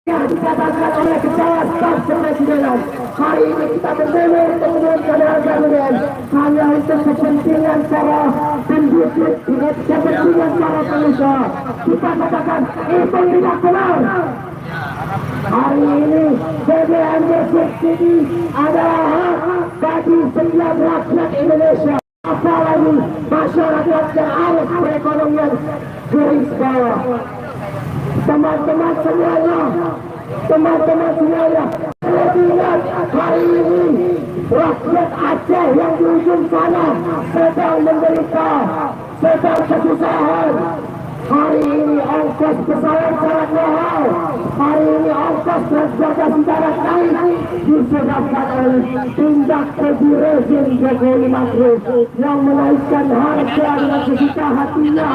yang dikatakan oleh Ketua Staf Kepresidenan. Hari ini kita berdemo untuk menurunkan harga BBM hanya untuk kepentingan para penduduk, kepentingan para pengusaha. Kita katakan itu tidak benar. Hari ini BBM bersubsidi adalah hak bagi setiap rakyat Indonesia. Apalagi masyarakat yang harus perekonomian garis bawah. Teman-teman semuanya, ingat hari ini rakyat Aceh yang di ujung sana sedang menderita, sedang kesusahan. Hari ini ongkos pesawat sangat mahal. Hari ini ongkos transportasi darat naik disebabkan oleh tindak keji rezim Jokowi Ma'ruf yang menaikkan harga dengan sesuka hatinya.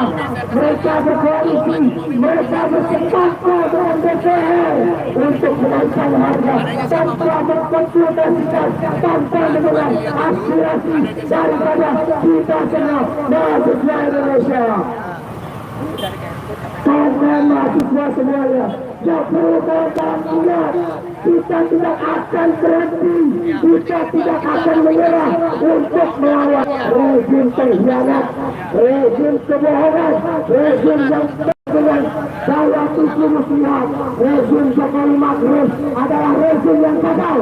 Mereka berkoalisi, mereka bersepakat dengan DPR untuk menaikkan harga tanpa berkonsultasikan, tanpa mendengar aspirasi daripada kita semua mahasiswa Indonesia. Karena mahasiswa semuanya, yang perlu kawan-kawan ingat, kita tidak akan berhenti, kita tidak akan menyerah untuk melawan rezim pengkhianat, rezim kebohongan, rezim yang dengan daya tipu muslihat. Rezim Jokowi Ma'ruf adalah rezim yang gagal,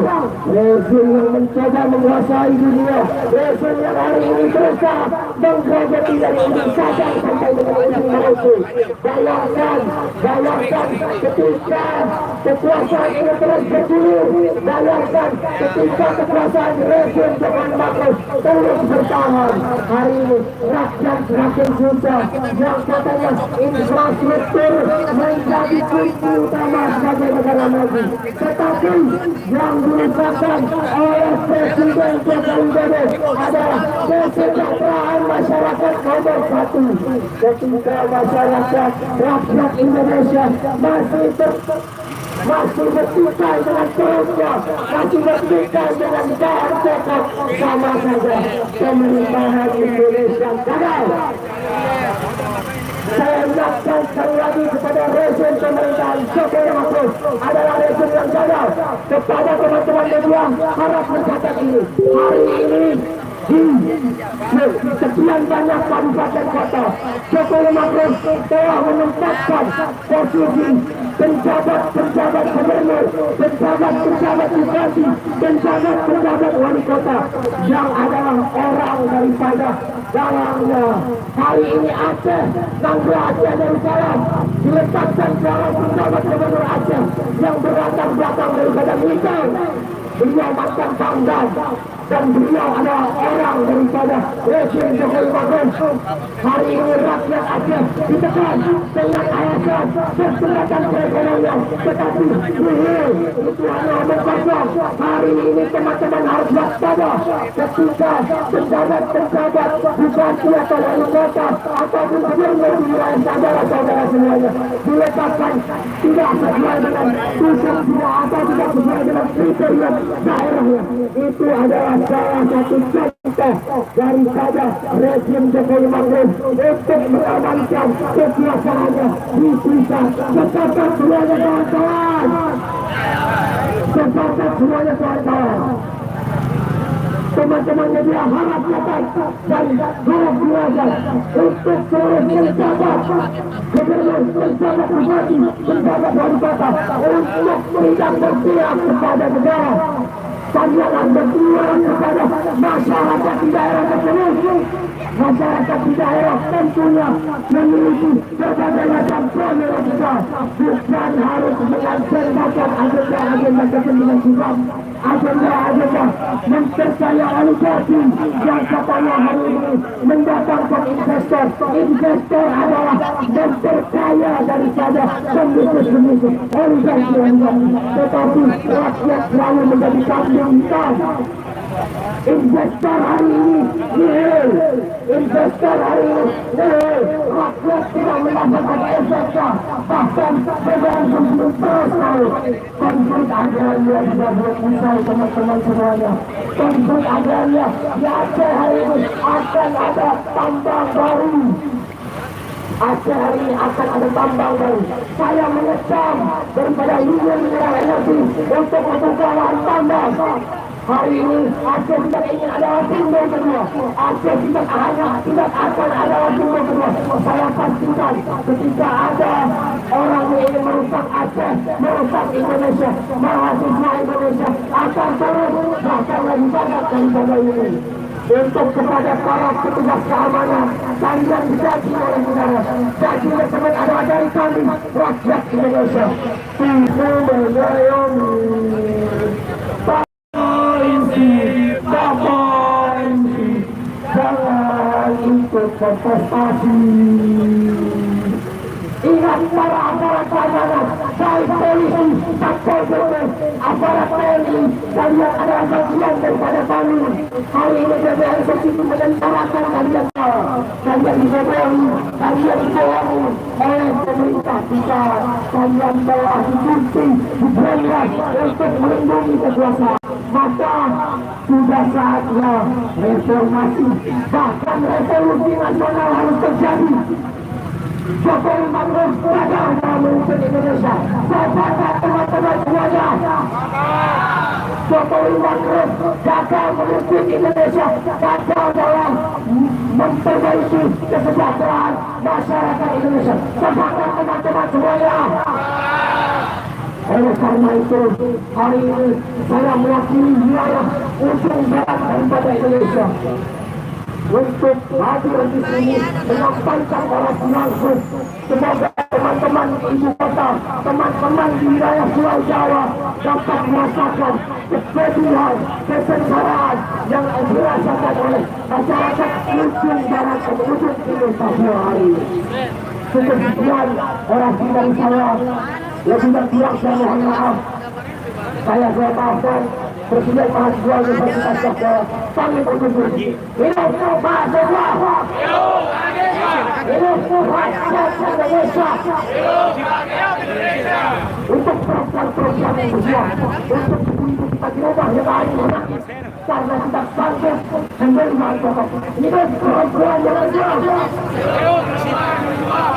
rezim yang mencoba menguasai dunia, rezim yang hari ini berusaha menggerogoti dari ujung Sabang sampai dengan ujung Maluku. Bayangkan ketika kekuasaan ini terus bergulir, bayangkan ketika kekuasaan rezim Jokowi Ma'ruf terus bertahan. Hari ini rakyat semakin susah, yang katanya infrastruktur menjadi kunci utama sebagai negara maju, tetapi yang dilupakan oleh Presiden Joko Widodo adalah kesejahteraan masyarakat nomor satu. Ketika masyarakat rakyat Indonesia masih bertikai dengan perutnya, masih bertikai dengan bahan pokok, sama saja pemerintahan Indonesia gagal. Saya ingatkan sekali lagi kepada rezim pemerintahan Jokowi Ma'ruf adalah rezim yang gagal. Kepada teman-teman media harap mencatat ini. Hari ini di sekian banyak kabupaten kota, Jokowi Ma'ruf telah menempatkan posisi penjabat gubernur, penjabat bupati, penjabat wali kota yang adalah orang daripada dalangnya. Hari ini Aceh, Nanggra Aceh Darussalam diletakkan seorang penjabat gubernur Aceh yang berlatar belakang daripada militer. Beliau mantan Pangdam dan beliau adalah orang daripada rezim Jokowi Ma'ruf. Hari ini rakyat Aceh ditekan dengan alasan kesulitan perekonomian, tetapi nihil itu hanya omong kosong. Hari ini teman-teman harus waspada ketika penjabat bupati atau wali kota ataupun gubernur di wilayah saudara-saudara semuanya diletakkan tidak sesuai dengan tugas atau tidak sesuai dengan kriteria daerahnya. Itu adalah salah satu contoh daripada rezim Jokowi Ma'ruf untuk mengamankan kekuasaannya dipisah. Sepakat semuanya kawan-kawan, sepakat semuanya kawan-kawan. Teman-temannya dia harap dapat dan harap belajar untuk seluruh penjabat gubernur, penjabat bupati, penjabat wali kota untuk tidak berpihak kepada negara. Janganlah berpihak kepada masyarakat di daerah tersebut. Masyarakat di daerah tentunya memiliki berbagai macam prioritas, bukan harus melaksanakan agenda-agenda kepentingan pribadi, agenda-agenda mempercaya oligarki yang katanya hari ini mendatangkan investor. Investor adalah mempercaya daripada pembisnis oligarki, tetapi rakyat selalu menjadi kambing hitam. Investor hari ini nihil, investor hari ini nihil, rakyat tidak mendapatkan efeknya, bahkan BBM belum terus naik. Konflik agraria juga belum usai teman-teman semuanya. Konflik agraria di Aceh hari ini akan ada tambang baru. Aceh hari ini akan ada tambang baru. Saya mengecam daripada Union Mineral Energy untuk membuka lahan tambang. Hari ini Aceh tidak ingin ada simbol kedua. Aceh tidak akan ada simbol kedua. Saya pastikan ketika ada orang yang ingin merusak Aceh, merusak Indonesia, mahasiswa Indonesia akan turun bahkan lebih banyak daripada ini. Untuk kepada para petugas keamanan, kalian digaji oleh negara. Gaji tersebut adalah dari kami, rakyat Indonesia. Tipu mengayomi. Jangan ikut kontestasi. Ingat para aparat keamanan, baik polisi, satpol pp, aparat TNI, kalian adalah bagian daripada kami. Hari ini DPR begitu menentarakan kalian salah. Kalian dibohongi, kalian dibohongi oleh pemerintah kita. Kalian telah dikunci, diberantas untuk melindungi kekuasaan. Maka sudah saatnya reformasi, bahkan revolusi nasional harus terjadi. Jokowi Maruf gagal dalam memimpin Indonesia. Sepakat teman-teman semuanya. Jokowi Maruf gagal memimpin Indonesia, gagal dalam memperbaiki kesejahteraan masyarakat Indonesia. Sepakat teman-teman semuanya. Oleh karena itu, hari ini saya mewakili wilayah ujung barat daripada Indonesia untuk hadir di sini menyampaikan orasi langsung. Semoga teman-teman di ibu kota, teman-teman di wilayah Pulau Jawa dapat merasakan kesedihan, kesengsaraan yang dirasakan oleh masyarakat ujung barat dan ujung timur Papua hari ini. Cukup sekian orasi dari saya. Lebih dan kurang saya mohon maaf. Saya maafkan Presiden Mahasiswa Universitas Papua. Kami berkumpul. Hidup mahasiswa. Hidup rakyat Indonesia. Untuk program-program yang berjuang, untuk kita dirubah yang lain, karena kita sanggup menerima pokok. Hidup perempuan yang berjuang.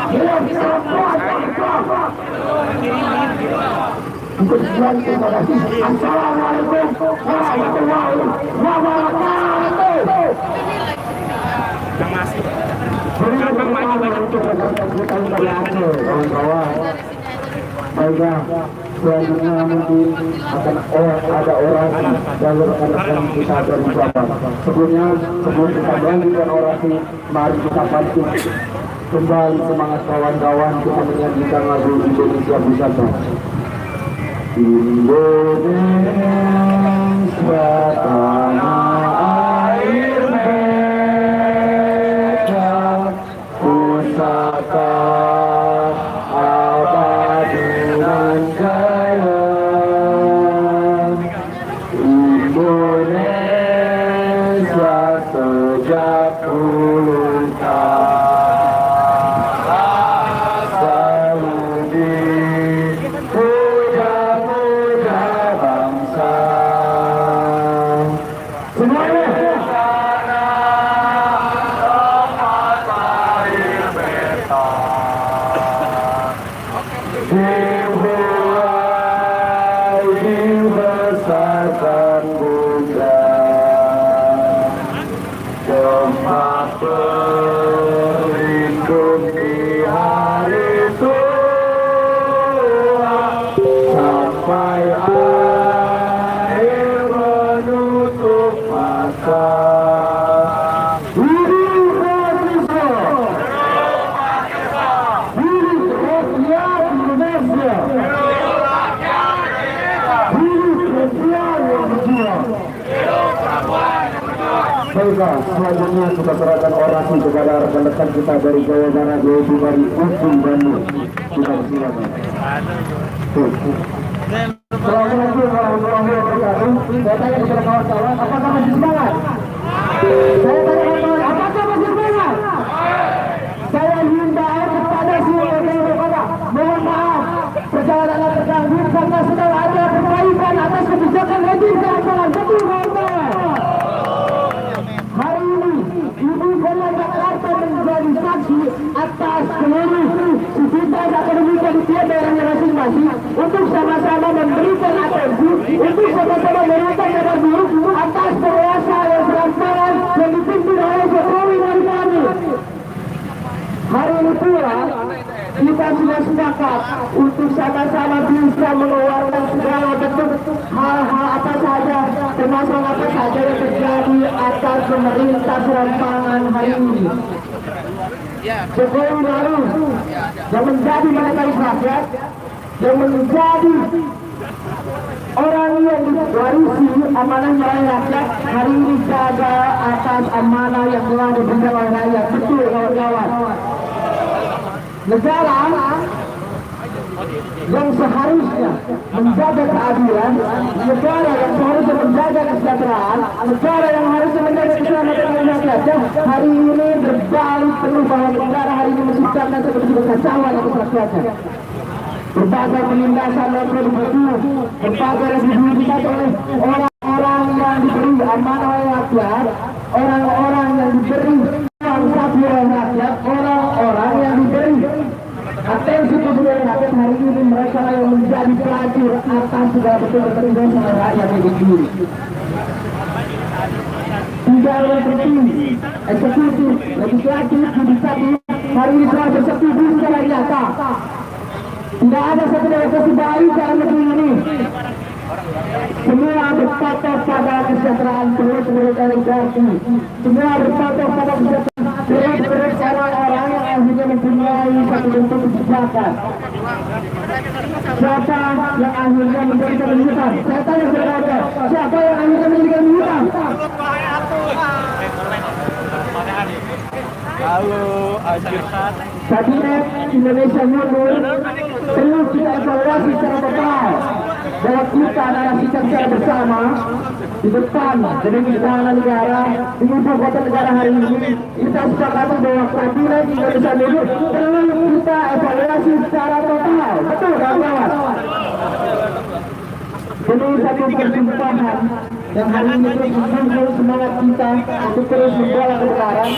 Hidup perempuan yang berjuang. Untuk sekian, terima kasih. Assalamualaikum warahmatullahi wabarakatuh. Baiklah, selanjutnya mungkin akan ada orasi dari rekan-rekan kita dari Bapak. Sebelum kita melanjutkan orasi, mari kita bangkit kembali semangat kawan-kawan, kita menyanyikan lagu Indonesia Bersatu. Indonesia tanah air merah, pusaka abadi dan kaya. Indonesia sejak dulu selanjutnya kita serahkan orasi kepada rekan-rekan kita dari Jawa Barat, yaitu dari Ujung Bandung. Kita silakan. Assalamualaikum warahmatullahi wabarakatuh. Saya tanya kepada kawan-kawan, apakah masih semangat? Saya tanya kawan-kawan, apakah masih semangat? Saya minta kepada seluruh kota, mohon maaf, perjalanan terganggu karena sedang ada perbaikan atas kebijakan rezim keamanan. Betul kawan-kawan. Hari ini Ibu Kota Jakarta menjadi saksi proklamasi atas seluruh sivitas akademik dan tiap daerahnya masing-masing untuk sama-sama memberikan atensi, untuk sama-sama merayakan kabar buruk atas penguasa yang serampangan yang dipimpin oleh Jokowi dari kami. Hari ini pula kita sudah sepakat untuk sama-sama bisa mengeluarkan segala bentuk hal-hal apa saja, termasuk apa saja yang terjadi atas pemerintah serampangan hari ini. Jokowi baru yang menjadi masyarakat rakyat, yang menjadi orang yang diwarisi amanah meraih rakyat, hari ini jaga atas amanah yang telah diberikan oleh rakyat. Betul kawan-kawan. Negara yang seharusnya menjaga keadilan, negara yang seharusnya menjaga kesejahteraan, negara yang harusnya menjaga keselamatan rakyatnya, hari ini berbalik penuh bahwa negara hari ini menciptakan seperti kekacauan atas rakyatnya. Berbagai penindasan dan produktif, berbagai residivitas oleh orang-orang yang diberi amanah oleh rakyat, orang-orang yang diberi uang sapi oleh rakyat, orang-orang yang diberi atensi kemudian rakyat, hari ini mereka yang menjadi pelacur atas segala bentuk ketertindasan oleh rakyat itu sendiri. Tidak seperti eksekutif, legislatif, judikatif, hari ini telah bersetuju secara nyata. Tidak ada satu demokrasi baik dalam negeri ini. Semua berpatok pada kesejahteraan seluruh oligarki. Semua berpatok pada kesejahteraan seluruh orang-orang yang akhirnya mempunyai satu bentuk kebijakan. Siapa yang akhirnya menjadi militan? Saya tanya saudara, siapa yang akhirnya menjadi militan? Halo, Ajirhat. Kabinet Indonesia mundur, perlu kita evaluasi secara total bahwa kita narasikan secara bersama di depan gedung istana negara di ibu kota negara hari ini. Kita sepakati bahwa Kabinet Indonesia mundur perlu kita evaluasi secara total. Betul kawan-kawan? Demi satu perjumpaan yang hari ini terus menunjukkan semangat kita untuk terus membela kebenaran,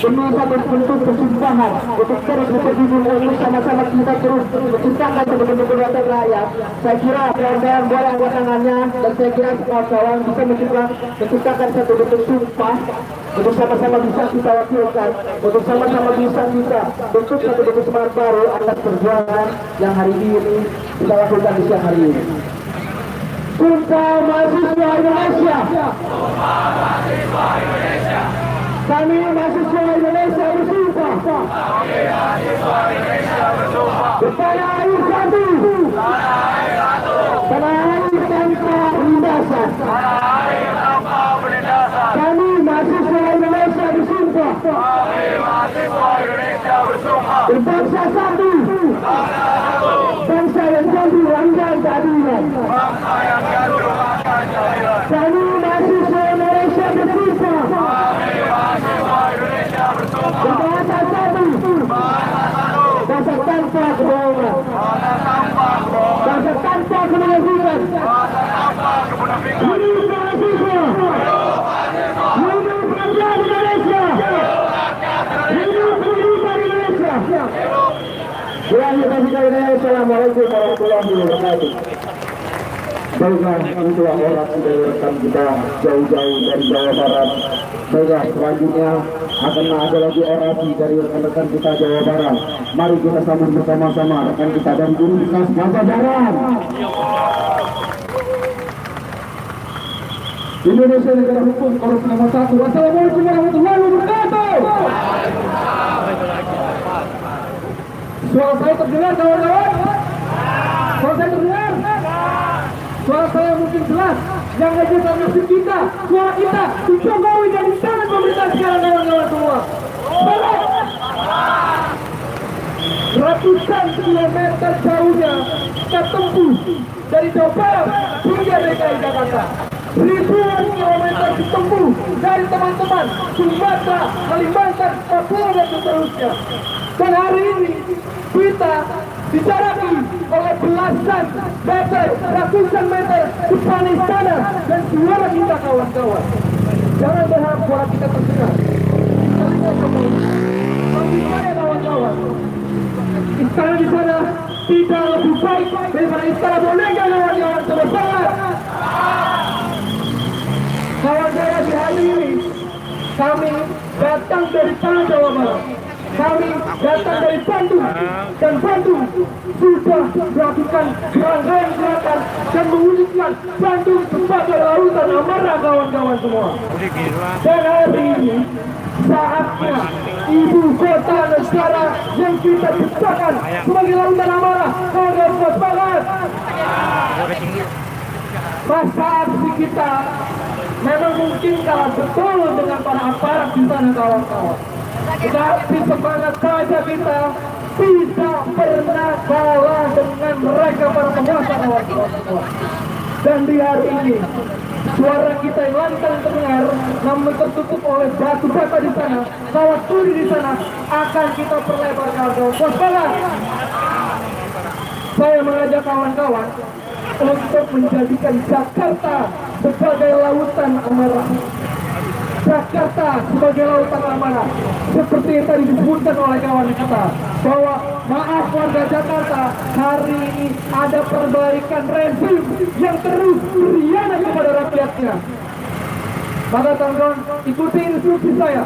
demi satu bentuk perjumpaan untuk terus berjuang untuk sama-sama kita terus menciptakan sebuah kedaulatan rakyat. Saya kira kawan-kawan boleh angkat tangannya, dan saya kira kawan-kawan bisa menciptakan satu bentuk sumpah untuk sama-sama bisa kita wakilkan, untuk sama-sama bisa kita bentuk satu bentuk semangat baru atas perjuangan yang hari ini kita lakukan di siang hari ini. Sumpah Mahasiswa Indonesia. Sumpah Mahasiswa Indonesia. Kami mahasiswa Indonesia bersumpah. Kami mahasiswa Indonesia bersumpah. Bertanah air satu. Tanah air satu. Tanah air tanpa penindasan. Tanah air tanpa penindasan. Kami mahasiswa Indonesia bersumpah. Kami mahasiswa Indonesia bersumpah. Berbangsa satu. Bangsa satu. Bangsa yang jatuh langgar keadilan. Bangsa yang jatuh langgar keadilan. Kami mahasiswa Indonesia bersumpah. Kami mahasiswa Indonesia bersumpah. Berbangsa satu. Bangsa satu. Bangsa tanpa kebohongan. Bangsa tanpa kebohongan. Bangsa tanpa kemunafikan. Bangsa tanpa kemunafikan. Hidup mahasiswa. Hidup mahasiswa. Hidup rakyat Indonesia. Hidup pendidikan Indonesia. Assalamualaikum warahmatullahi wabarakatuh. Baiklah, itulah orang dari rekan kita jauh-jauh dari Jawa Barat. Baiklah, selanjutnya akan ada lagi orasi dari rekan-rekan kita Jawa Barat. Mari kita sambut bersama-sama rekan kita dari Universitas Pajajaran. Indonesia negara hukum, korupsi nomor 1. Wassalamualaikum warahmatullahi wabarakatuh. Suara saya terdengar kawan-kawan? Suara saya terdengar? Suara saya mungkin jelas. Yang ngejutkan musik kita, suara kita, Jokowi dan di tangan pemerintah sekarang kawan-kawan semua. Semangat! Ratusan kilometer jauhnya kita tempuh dari Jawa Barat hingga DKI Jakarta. Ribuan kilometer ditempuh dari teman-teman Sumatera, Kalimantan, Papua dan seterusnya. Dan hari ini kita dijaraki oleh belasan meter, ratusan meter depan istana dan suara kita kawan-kawan. Jangan berharap suara kita terdengar. Kita lihat Jokowi. tidak lebih baik daripada Istana Boneka kawan-kawan semua. Kawan-kawan, di hari ini kami datang dari tanah Jawa Barat. Kami datang dari Bandung, dan Bandung sudah melakukan rangkaian gerakan dan mewujudkan Bandung sebagai lautan amarah kawan-kawan semua. Dan hari ini saatnya ibu kota negara yang kita ciptakan sebagai lautan amarah, kawan-kawan semua semangat. Masa aksi kita memang mungkin kalah betul dengan para aparat di sana kawan-kawan. Tetapi semangat saja kita tidak pernah kalah dengan mereka para penguasa kawan-kawan semua. Dan di hari ini suara kita yang lantang terdengar, namun tertutup oleh batu bata di sana, kawat turi di sana, akan kita perlebar kawan-kawan. Waspada. Saya mengajak kawan-kawan untuk menjadikan Jakarta sebagai lautan amarah. Jakarta sebagai lautan amarah, seperti yang tadi disebutkan oleh kawan kita, bahwa maaf warga Jakarta, hari ini ada perbaikan rezim yang terus berkhianat kepada rakyatnya. Maka kawan-kawan, ikuti instruksi saya,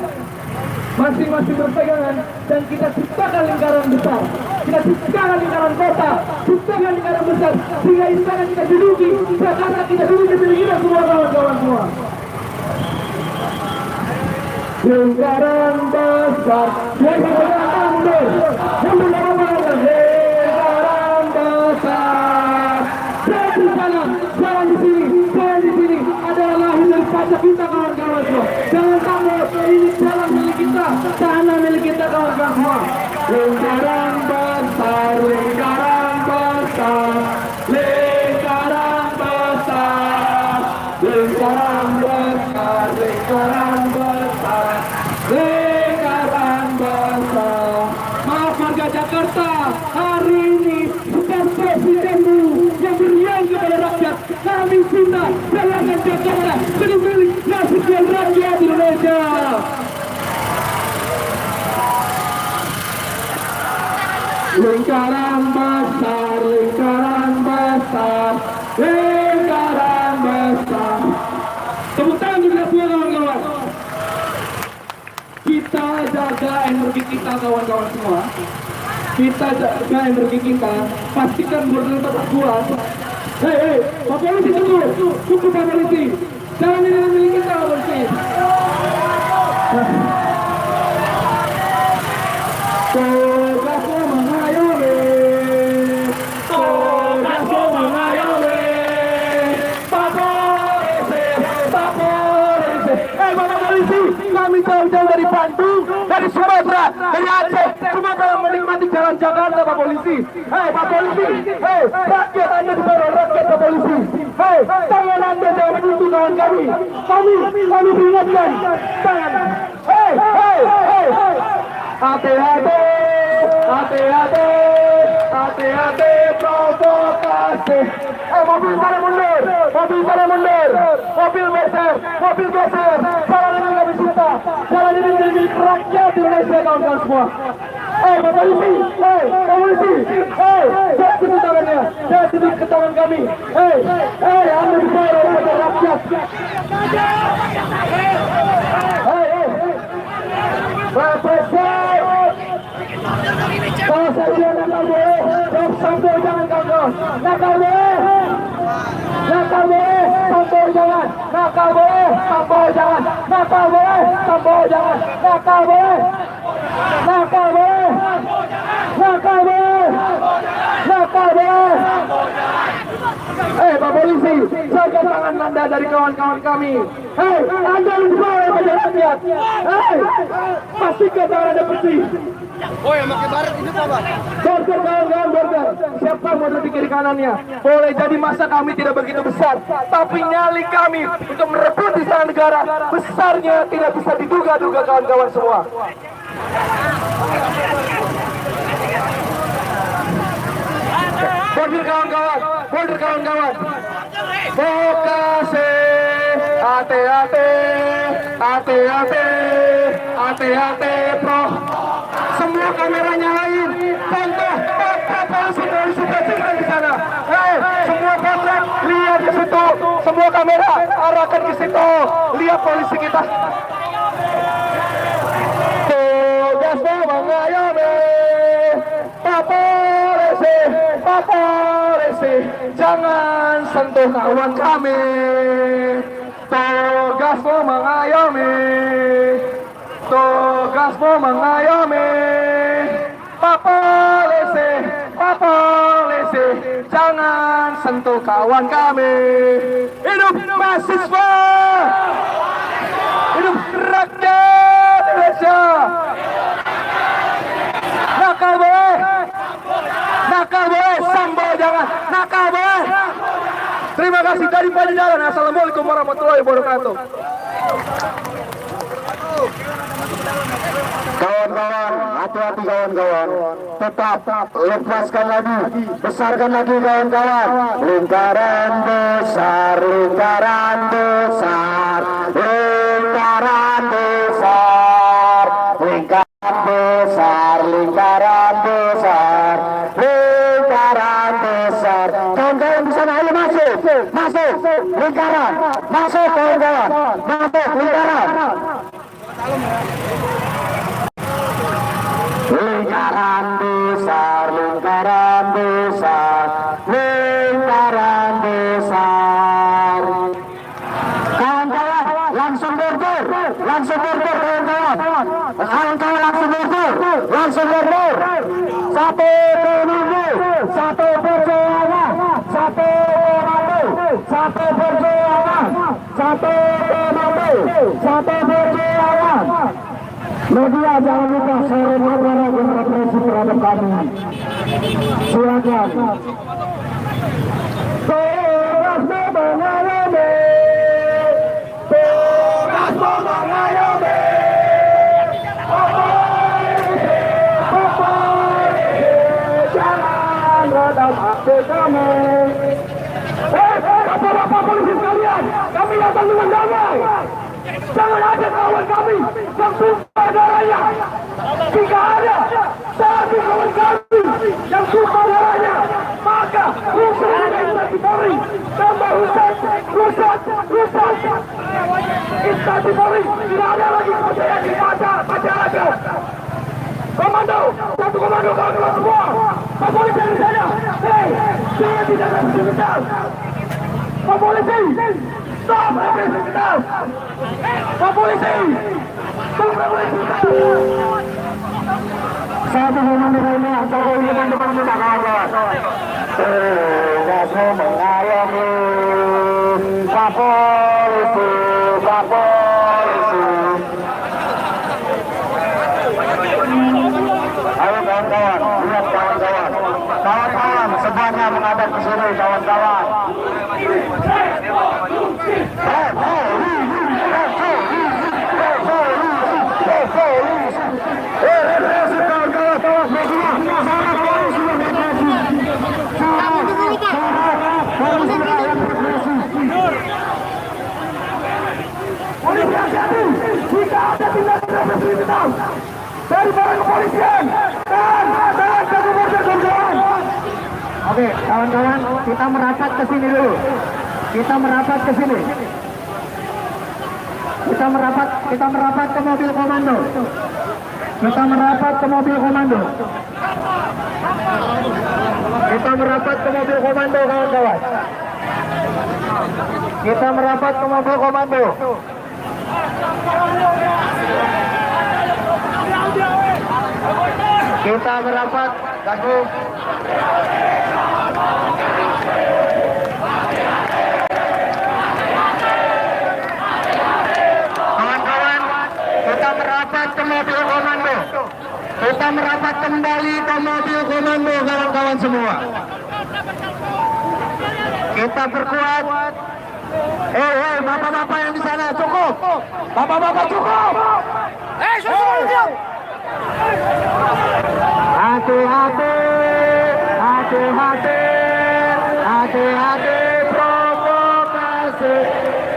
masing-masing berpegangan, dan kita ciptakan lingkaran besar, kita ciptakan lingkaran kota, ciptakan lingkaran besar, sehingga istana kita duduki, Jakarta kita duduki milik kita semua kawan-kawan semua. Lingkaran besar, lingkaran besar. Jangan di sana, jangan di sini, jangan di sini. Adalah lahir dari pajak kita kawan-kawan semua. Jangan takut, ini jalan milik kita, tanah milik kita kawan-kawan semua. Lingkaran besar, lingkaran besar, lingkaran besar, lingkaran besar, lingkaran besar, lingkaran besar. Maaf warga Jakarta, hari ini bukan presidenmu yang beriang kepada rakyat. Kami cinta jalankan Jakarta jadi milik nasibkan rakyat Indonesia. Lingkaran besar, lingkaran besar, lingkaran besar. Tepuk tangan kita semua kawan-kawan. Kita jaga energi kita kawan-kawan semua. Kita jaga energi kita. Pastikan border tetap kuat. Hei, Pak Polisi tunggu. Tunggu Pak Polisi. Jangan ini milik kita Pak Polisi. Tugasmu mengayomi, tugasmu mengayomi, Pak Polisi, Pak Polisi. Pak Polisi, kami jauh-jauh dari Bandung, dari Sumatera, dari Aceh, cuma kalau menikmati jalan Jakarta Pak Polisi. Pak Polisi, rakyat Anda di bawah rakyat Pak Polisi. Tangan Anda jangan menyentuh kawan kami. Kami peringatkan. Tangan. Hati-hati, hati-hati, hati-hati provokasi. Mobil pada mundur, mobil pada mundur, mobil geser, mobil geser. Jalan ini kami cinta, jalan ini menjadi milik rakyat Indonesia kawan-kawan semua. Pak Polisi, Pak Polisi, jangan sentuh tangannya, jangan sentuh ke tangan kami. Anda dibayar oleh rakyat. Kalau saja nakal boleh, sampai jangan kawan-kawan. Nakal boleh, nakal boleh, sampai jangan. Nakal boleh, sampai jangan. Nakal boleh, sampai jangan. Nakal boleh, nakal boleh, nakal boleh, nakal boleh. Pak Polisi, jaga tangan Anda dari kawan-kawan kami. Anda dibayar oleh rakyat. Pastikan tangan Anda bersih. Oh yang pakai baret itu apa? Border kawan-kawan, border. Siapa mau di kiri kanannya? Boleh jadi masa kami tidak begitu besar, tapi nyali kami untuk merebut istana negara besarnya tidak bisa diduga-duga kawan-kawan semua. Border kawan-kawan, border kawan-kawan. Vokasi, hati-hati, hati-hati, hati-hati, pro. Semua kamera nyalain, contoh Pak Polisi kamera arahkan ke situ. Lihat polisi kita. Tugas mengayomi. Pak Polisi, jangan sentuh kawan kami. Tugasmu mengayomi. Tugasmu mengayomi. Pak Polisi, jangan sentuh kawan kami. Hidup mahasiswa, hidup rakyat Indonesia. Nakal boleh, sambal jangan, nakal boleh. Terima kasih dari Pajajaran. Assalamualaikum warahmatullahi wabarakatuh. Kawan-kawan, hati-hati kawan-kawan. Tetap lepaskan lagi, besarkan lagi kawan-kawan. Lingkaran besar, lingkaran besar, lingkaran besar, lingkaran besar, lingkaran besar, lingkaran besar. Kawan-kawan di sana, ayo masuk, masuk, lingkaran, masuk kawan-kawan, masuk lingkaran. Lingkaran besar, lingkaran besar, lingkaran besar. Kawan-kawan langsung berdor kawan-kawan. Kawan-kawan langsung berdor. Satu komando, satu perjuangan, satu komando, satu perjuangan, satu komando, satu perjuangan. Media jangan lupa share negara dan represi terhadap kami. Silakan. Tugasmu mengayomi. Tugasmu mengayomi. Jangan redam hati kami. Bapak-bapak polisi sekalian, kami datang dengan damai. Jangan ada kawan kami yang tumpah darahnya. Jika ada satu kawan kami yang tumpah darahnya, maka rusak instansi Polri. Tambah rusak. Instansi Polri tidak ada lagi kepercayaan di masyarakat. Komando, satu komando kawan-kawan semua. Pak Polisi dari sana. Hei, jangan tidak ada kriminal. Pak Polisi, stop kriminal. Pak Polisi, stop kriminal. Satu komando lainnya, Jokowi depan kita kawan-kawan. Tugasmu mengayomi. Pak Polisi, Pak Polisi. Ayo kawan-kawan, lihat kawan-kawan. Kawan-kawan, semuanya menghadap ke sini kawan-kawan. Jika ada tindakan kriminal dari para kepolisian dan kawan-kawan. Oke, kawan-kawan, kita merapat ke sini dulu. Kita merapat ke mobil komando. Kita merapat ke mobil komando, kawan-kawan. Kita merapat ke mobil komando. Kita merapat, Gagum. Kawan-kawan, kita merapat ke mobil komando. Kita merapat kembali ke mobil komando, kawan-kawan semua. Kita perkuat. Bapak-bapak yang di sana cukup. Bapak-bapak cukup. Hati-hati provokasi.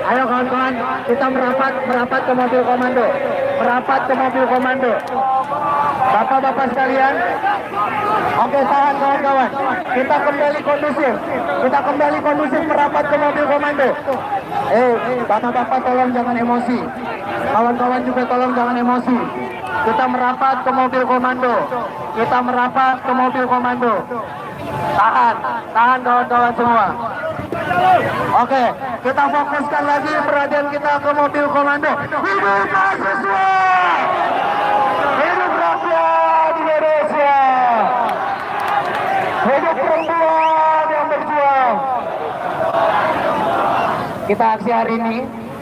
Ayo kawan-kawan, kita merapat ke mobil komando. merapat ke mobil komando. Bapak-bapak sekalian, oke, tahan kawan-kawan. Kita kembali kondusif merapat ke mobil komando. Bapak-bapak tolong jangan emosi. Kawan-kawan juga tolong jangan emosi. Kita merapat ke mobil komando. Tahan kawan-kawan semua. Oke, kita fokuskan lagi perhatian kita ke mobil komando. Hidup mahasiswa! Hidup rakyat Indonesia! Hidup perempuan yang berjuang! Kita aksi hari ini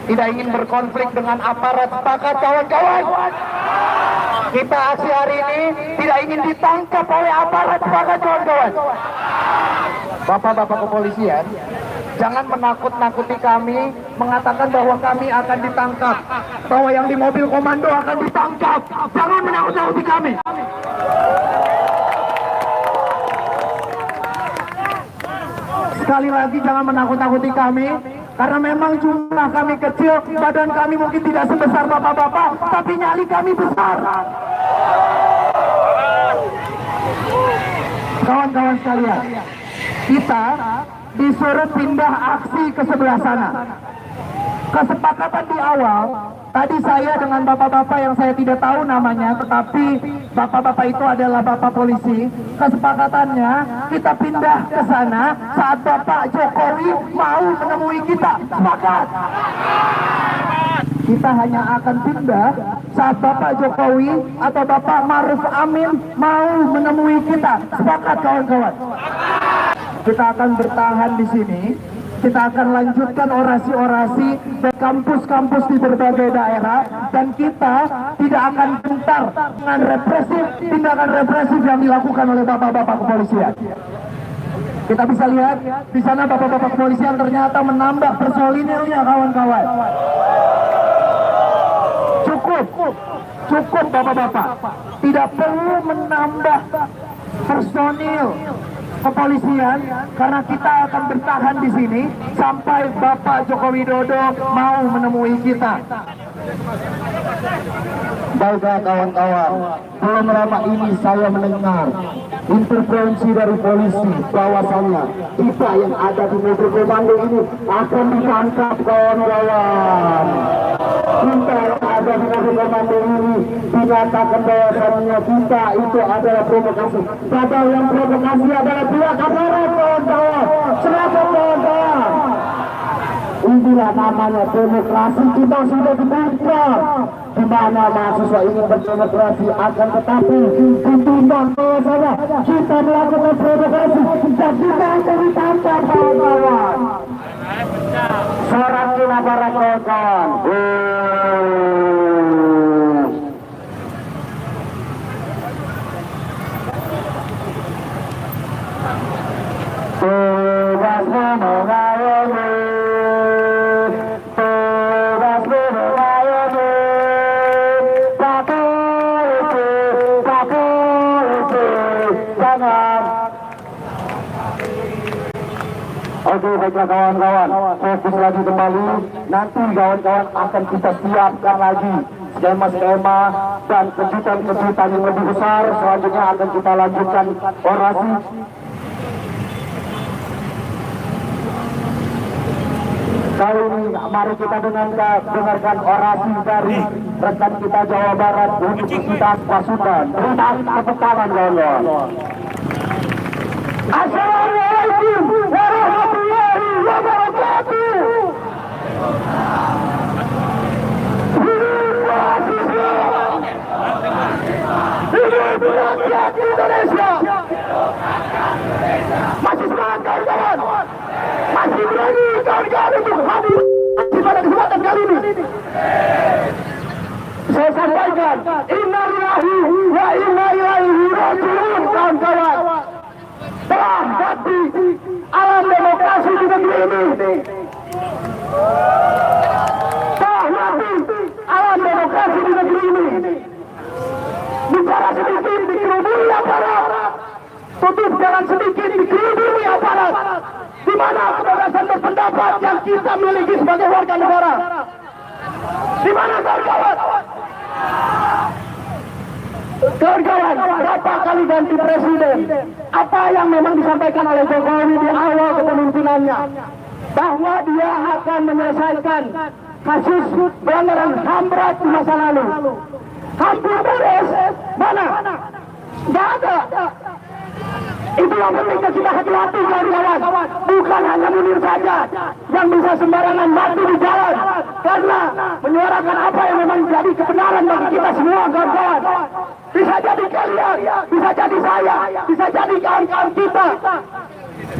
tidak ingin berkonflik dengan aparat, sepakat kawan-kawan? Kita aksi hari ini tidak ingin ditangkap oleh aparat, sepakat kawan-kawan? Bapak-bapak kepolisian, jangan menakut-nakuti kami, mengatakan bahwa kami akan ditangkap, bahwa yang di mobil komando akan ditangkap. Jangan menakut-nakuti kami. Sekali lagi jangan menakut-nakuti kami, karena memang jumlah kami kecil, badan kami mungkin tidak sebesar bapak-bapak, tapi nyali kami besar. Kawan-kawan sekalian, kita disuruh pindah aksi ke sebelah sana. Kesepakatan di awal, tadi saya dengan bapak-bapak yang saya tidak tahu namanya, tetapi bapak-bapak itu adalah bapak polisi. Kesepakatannya kita pindah ke sana saat Bapak Jokowi mau menemui kita. Sepakat? Kita hanya akan pindah saat Bapak Jokowi atau Bapak Maruf Amin mau menemui kita. Sepakat kawan-kawan? Kita akan bertahan di sini. Kita akan lanjutkan orasi-orasi di kampus-kampus di berbagai daerah, dan kita tidak akan gentar dengan tindakan represif yang dilakukan oleh bapak-bapak kepolisian. Kita bisa lihat di sana bapak-bapak kepolisian ternyata menambah personilnya kawan-kawan. Cukup bapak-bapak, tidak perlu menambah personil kepolisian, karena kita akan bertahan di sini sampai Bapak Joko Widodo mau menemui kita. Baiklah kawan-kawan, belum lama ini saya mendengar intervensi dari polisi bahwasannya kita yang ada di mobil komando ini akan ditangkap kawan-kawan. Kita yang ada di mobil komando ini dinyatakan bahwasannya kita itu adalah provokasi. Padahal yang provokasi adalah pihak aparat kawan-kawan. Kenapa kawan-kawan? Inilah namanya demokrasi, kita sudah dibuka. Di mana mahasiswa ingin berdemokrasi, akan tetapi ditimbang bahwa kita melakukan provokasi dan kita akan ditangkap kawan-kawan. Seorang kita para kawan-kawan. Bebas mengayomi, bebas mengayomi, tak polisi, jangan. Oke, baiklah kawan-kawan, fokus lagi kembali. Nanti kawan-kawan akan kita siapkan lagi skema-skema dan kejutan-kejutan yang lebih besar. Selanjutnya akan kita lanjutkan orasi. Kali ini mari kita dengarkan orasi dari rekan kita Jawa Barat Universitas Pasundan. Tepuk tangan kawan-kawan. Assalamualaikum warahmatullahi wabarakatuh. Hidup mahasiswa, hidup rakyat Indonesia. Masih semangat kawan-kawan, masih berani kawan-kawan untuk hadir pada kesempatan kali ini. Saya sampaikan, inna lillahi wa inna ilaihi raji'un kawan-kawan. Telah mati alam demokrasi di negeri ini. Telah mati alam demokrasi di negeri ini. Bicara sedikit dikerubuni aparat, tutup jalan sedikit dikerubuni aparat. Di mana kebebasan berpendapat yang kita miliki sebagai warga negara? Di mana kawan-kawan? Kawan-kawan, berapa kali ganti presiden? Apa yang memang disampaikan oleh Jokowi di awal kepemimpinannya? Bahwa dia akan menyelesaikan kasus pelanggaran HAM berat di masa lalu. Hampir beres, mana? Tidak ada. Itu yang pentingnya kita hati-hati kawan-kawan. Bukan hanya Munir saja yang bisa sembarangan mati di jalan karena menyuarakan apa yang memang jadi kebenaran bagi kita semua kawan-kawan. Bisa jadi kalian, bisa jadi saya, bisa jadi kawan-kawan kita.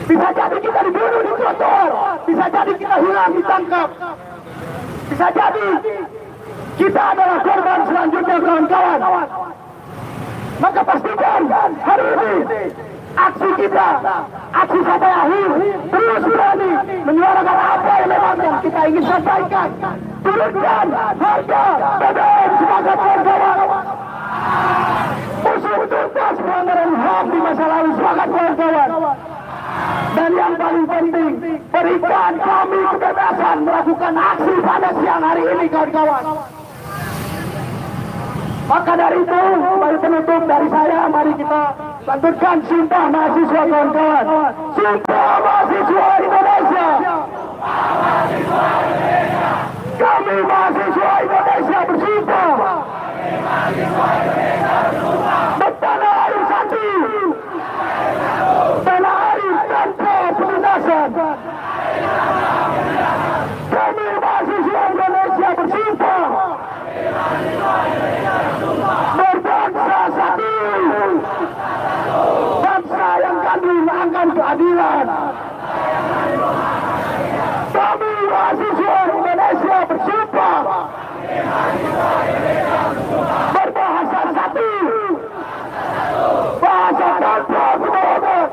Bisa jadi kita dibunuh di trotoar, bisa jadi kita hilang ditangkap. Bisa jadi kita adalah korban selanjutnya kawan-kawan. Maka pastikan hari ini aksi kita, aksi sampai akhir, terus berani menyuarakan apa yang memang kita ingin sampaikan. Turunkan harga BBM, semangat kawan-kawan. Usung tuntas pelanggaran HAM di masa lalu, semangat kawan-kawan. Dan yang paling penting, berikan kami kebebasan melakukan aksi pada siang hari ini kawan-kawan. Maka dari itu, sebagai penutup dari saya, mari kita lanjutkan sumpah mahasiswa kawan-kawan. Sumpah mahasiswa Indonesia. Kami mahasiswa Indonesia bersumpah. Bertanah air satu. Tanah air tanpa penindasan. Kami mahasiswa Indonesia bersumpah. Berbangsa satu. Bangsa yang kami akan keadilan. Kami mahasiswa Indonesia bersumpah. Berbahasa satu. Bahasa tanpa kebohongan.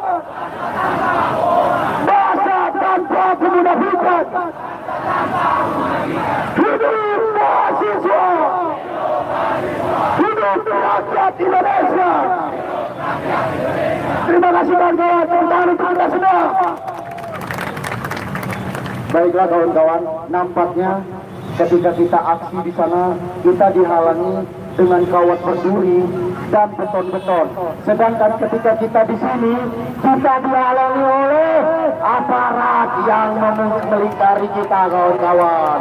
Bahasa tanpa kemunafikan. Hidup mahasiswa. Hidup rakyat Indonesia. Terima kasih kawan-kawan, tentang itu kita semua. Baiklah kawan-kawan, nampaknya ketika kita aksi di sana, kita dihalangi dengan kawat berduri dan beton-beton. Sedangkan ketika kita di sini, kita dihalangi oleh aparat yang melingkari kita kawan-kawan.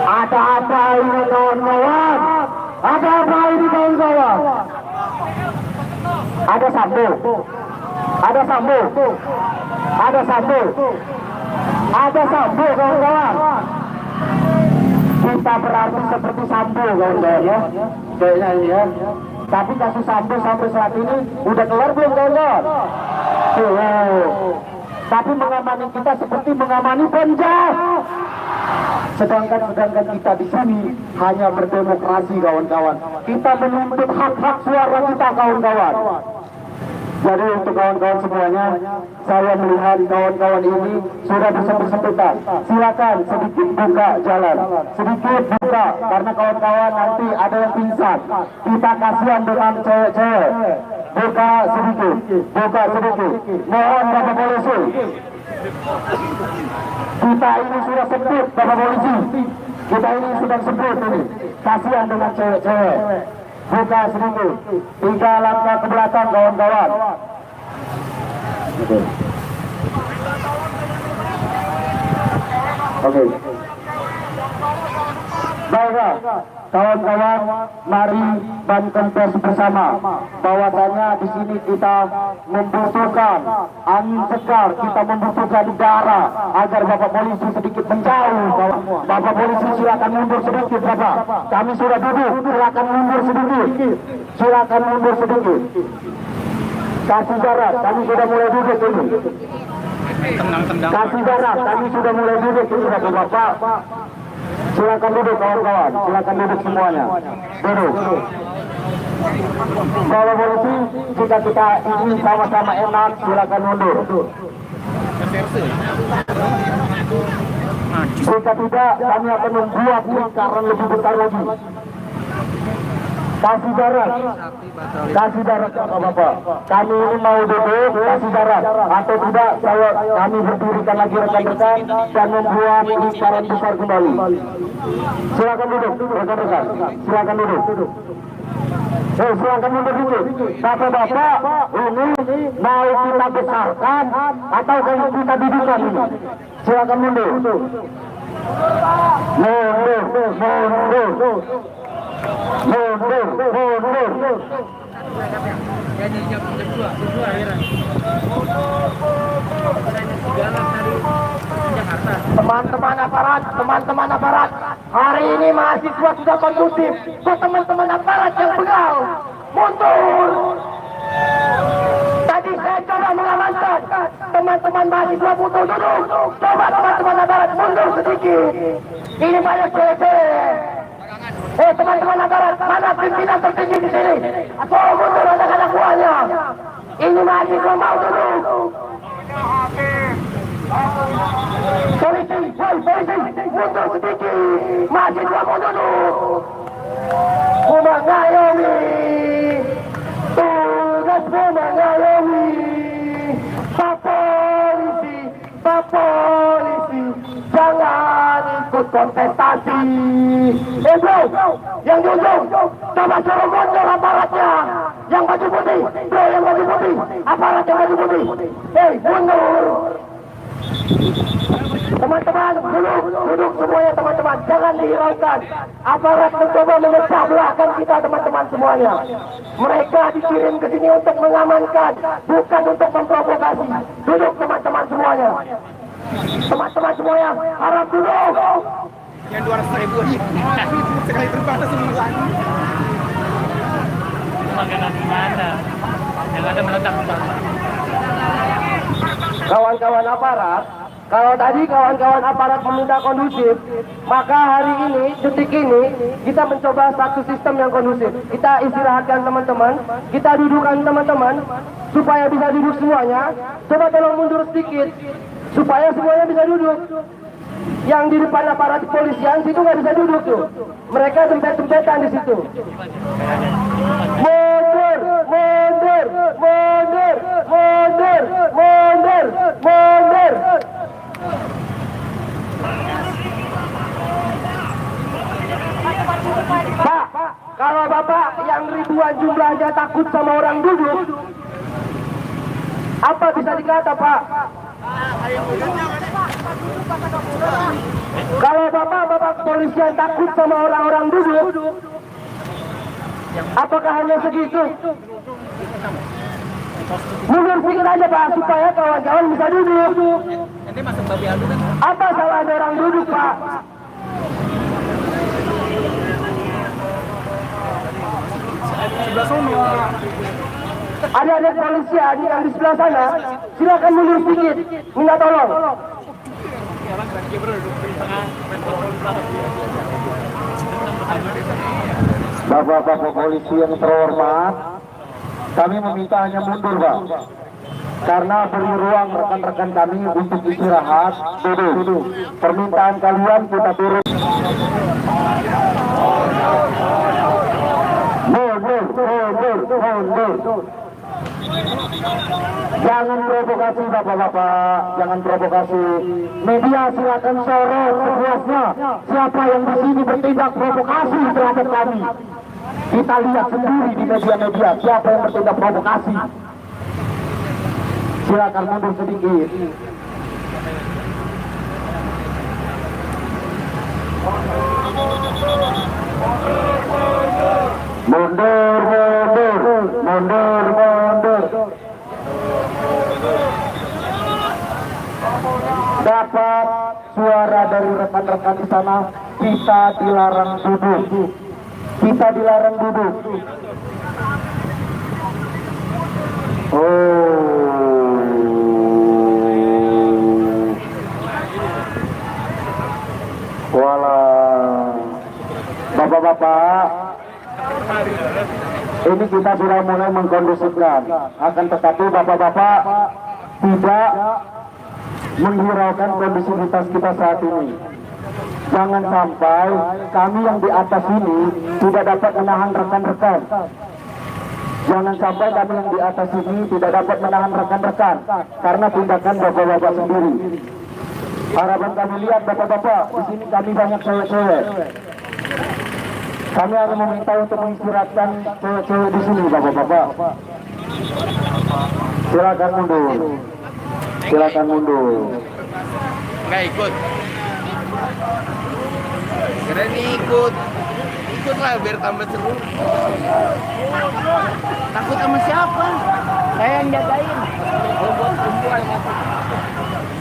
Ada apa ini kawan-kawan? Ada apa ini kawan-kawan? Ada sambo, ada sambo, ada sambo, ada sambo kawan-kawan. Kita berarti seperti sambo kawan-kawan ya, kayaknya ini ya. Tapi kasus sambo sampai saat ini udah kelar belum kawan-kawan? Tapi mengamani kita seperti mengamani penjara. Sedangkan kita di sini hanya berdemokrasi kawan-kawan. Kita menuntut hak-hak suara kita kawan-kawan. Jadi untuk kawan-kawan semuanya, saya melihat kawan-kawan ini sudah bersempit-sempitan. Silakan sedikit buka jalan, sedikit buka, karena kawan-kawan nanti ada yang pingsan. Kita kasihan dengan cewek-cewek. Buka sedikit, buka sedikit. Mohon Bapak Polisi. Kita ini sudah sempit Bapak Polisi. Kita ini sudah sempit ini. Kasihan dengan cewek-cewek. Buka sedikit. 3 langkah ke belakang kawan-kawan. Oke. Baiklah, kawan-kawan, mari bangun pers bersama. Bahwasanya di sini kita membutuhkan angin segar, kita membutuhkan udara agar Bapak Polisi sedikit menjauh. Bapak Polisi silakan mundur sedikit, Bapak. Kami sudah duduk, silakan mundur sedikit. Silakan mundur sedikit. Kasih jarak, kami sudah mulai duduk ini. Kasih jarak, kami sudah mulai duduk ini, Bapak. Silakan duduk kawan-kawan, silakan duduk semuanya. Duduk. Kalau polisi, jika kita ingin sama-sama enak, silakan mundur. Jika tidak, kami akan membuat lingkaran lebih besar lagi. Kasih jarak Bapak-bapak. Kami ini mau duduk, kasih jarak. Atau tidak, kami berdirikan lagi rekan-rekan dan membuat lingkaran besar kembali. Silakan duduk, rekan-rekan. Silakan duduk. Silakan mundur dulu. Bapak-bapak, ini mau kita besarkan atau kita dudukkan ini? Silakan mundur. Mundur. Teman-teman aparat, hari ini mahasiswa sudah kondusif. Kok teman-teman aparat yang begal? Mundur. Tadi saya coba mengamankan teman-teman mahasiswa butuh duduk. Coba teman-teman aparat mundur sedikit. Ini banyak cewek-cewek. Teman-teman aparat, mana pimpinan tertinggi di sini? Tolong mundur anak-anak buahnya. Ini mahasiswa mau duduk. Polisi, mundur sedikit. Mahasiswa mau duduk. Mengayomi. Tugasmu mengayomi. Pak polisi, jangan ikut kontestasi. Bro, yang di ujung, coba suruh mundur aparatnya. Yang baju putih, bro, yang baju putih, aparat yang baju putih. Mundur. Teman-teman, duduk semuanya teman-teman, jangan dihiraukan. Aparat mencoba memecah belahkan kita teman-teman semuanya. Mereka dikirim ke sini untuk mengamankan, bukan untuk memprovokasi. Duduk teman-teman semuanya. Teman-teman semuanya, harap duduk. Yang 200.000 sekali terbang semua. Makanan di mana? Yang ada meledak. Kawan-kawan aparat, kalau tadi kawan-kawan aparat meminta kondusif, maka hari ini, detik ini, kita mencoba satu sistem yang kondusif. Kita istirahatkan teman-teman, kita dudukkan teman-teman, supaya bisa duduk semuanya. Coba tolong mundur sedikit, supaya semuanya bisa duduk. Yang di depan aparat kepolisian, situ nggak bisa duduk tuh. Mereka dempet-dempetan di situ. Mundur. Pak, kalau Bapak yang ribuan jumlahnya takut sama orang duduk, apa bisa dikata, Pak? Kalau Bapak kepolisian takut sama orang-orang duduk, apakah hanya segitu? Mundur sedikit aja Pak, supaya kawan-kawan bisa duduk. Apa salahnya orang duduk Pak? Ada polisian yang di sebelah sana, silakan mundur sedikit, minta tolong. Bapak-bapak polisi yang terhormat, kami meminta hanya mundur Pak, karena beri ruang rekan-rekan kami untuk istirahat. Duduk. Permintaan kalian kita turun. Mundur. Jangan provokasi bapak-bapak, jangan provokasi. Media silakan sorot sepuasnya. Siapa yang di sini bertindak provokasi terhadap kami? Kita lihat sendiri di media-media siapa yang bertindak provokasi. Silakan mundur sedikit. Mundur. Dapat suara dari rekan-rekan di sana, kita dilarang duduk. Walah, bapak-bapak, ini kita sudah mulai mengkondusifkan. Akan tetapi bapak-bapak tidak menghiraukan kondisivitas kita saat ini. Jangan sampai kami yang di atas ini tidak dapat menahan rekan-rekan. Jangan sampai kami yang di atas ini tidak dapat menahan rekan-rekan karena tindakan bapak-bapak sendiri. Harapan kami lihat bapak-bapak, di sini kami banyak cewek-cewek. Kami hanya meminta untuk mengistirahatkan cewek-cewek di sini bapak-bapak. Silakan mundur. Silakan mundur. Nggak ikut. Keren ikut. Ikutlah biar tambah seru. Takut sama siapa? Saya yang jagain. Kalau buat perempuan.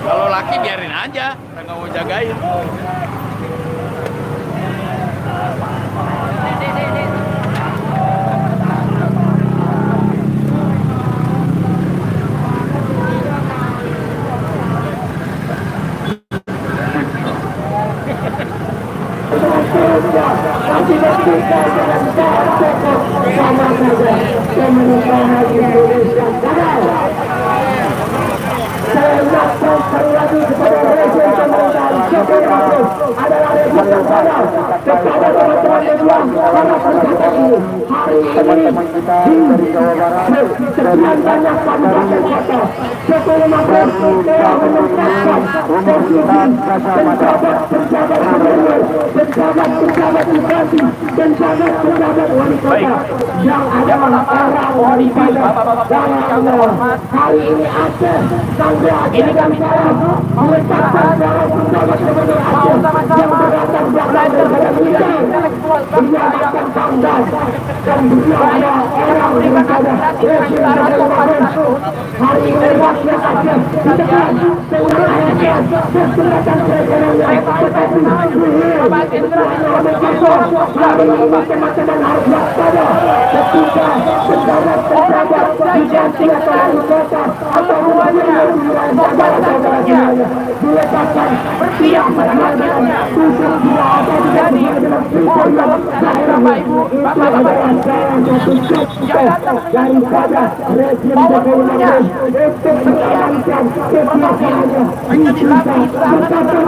Kalau laki biarin aja, saya nggak mau jagain. Teman-teman kita dari Jawa Barat, dari yang ada orang wanita hari ini Aceh sampai ini kami mengucapkan para pejabat gubernur Aceh yang berlatar belakang daripada kita menyatakan bangga dan beliau adalah orang yang ada hari ini rakyat Aceh ditekan dengan ayatnya keseratan perekonomian tetapi teman-teman harus waspada ketika pejabat diganti atau wali kota atau diletakkan berpihak melakukan tusuk dia atau menjadi daerah Ibu itu adalah salah satu sukses daripada rezim Jokowi Maruf untuk mengamankan kekuasaannya di kita bersama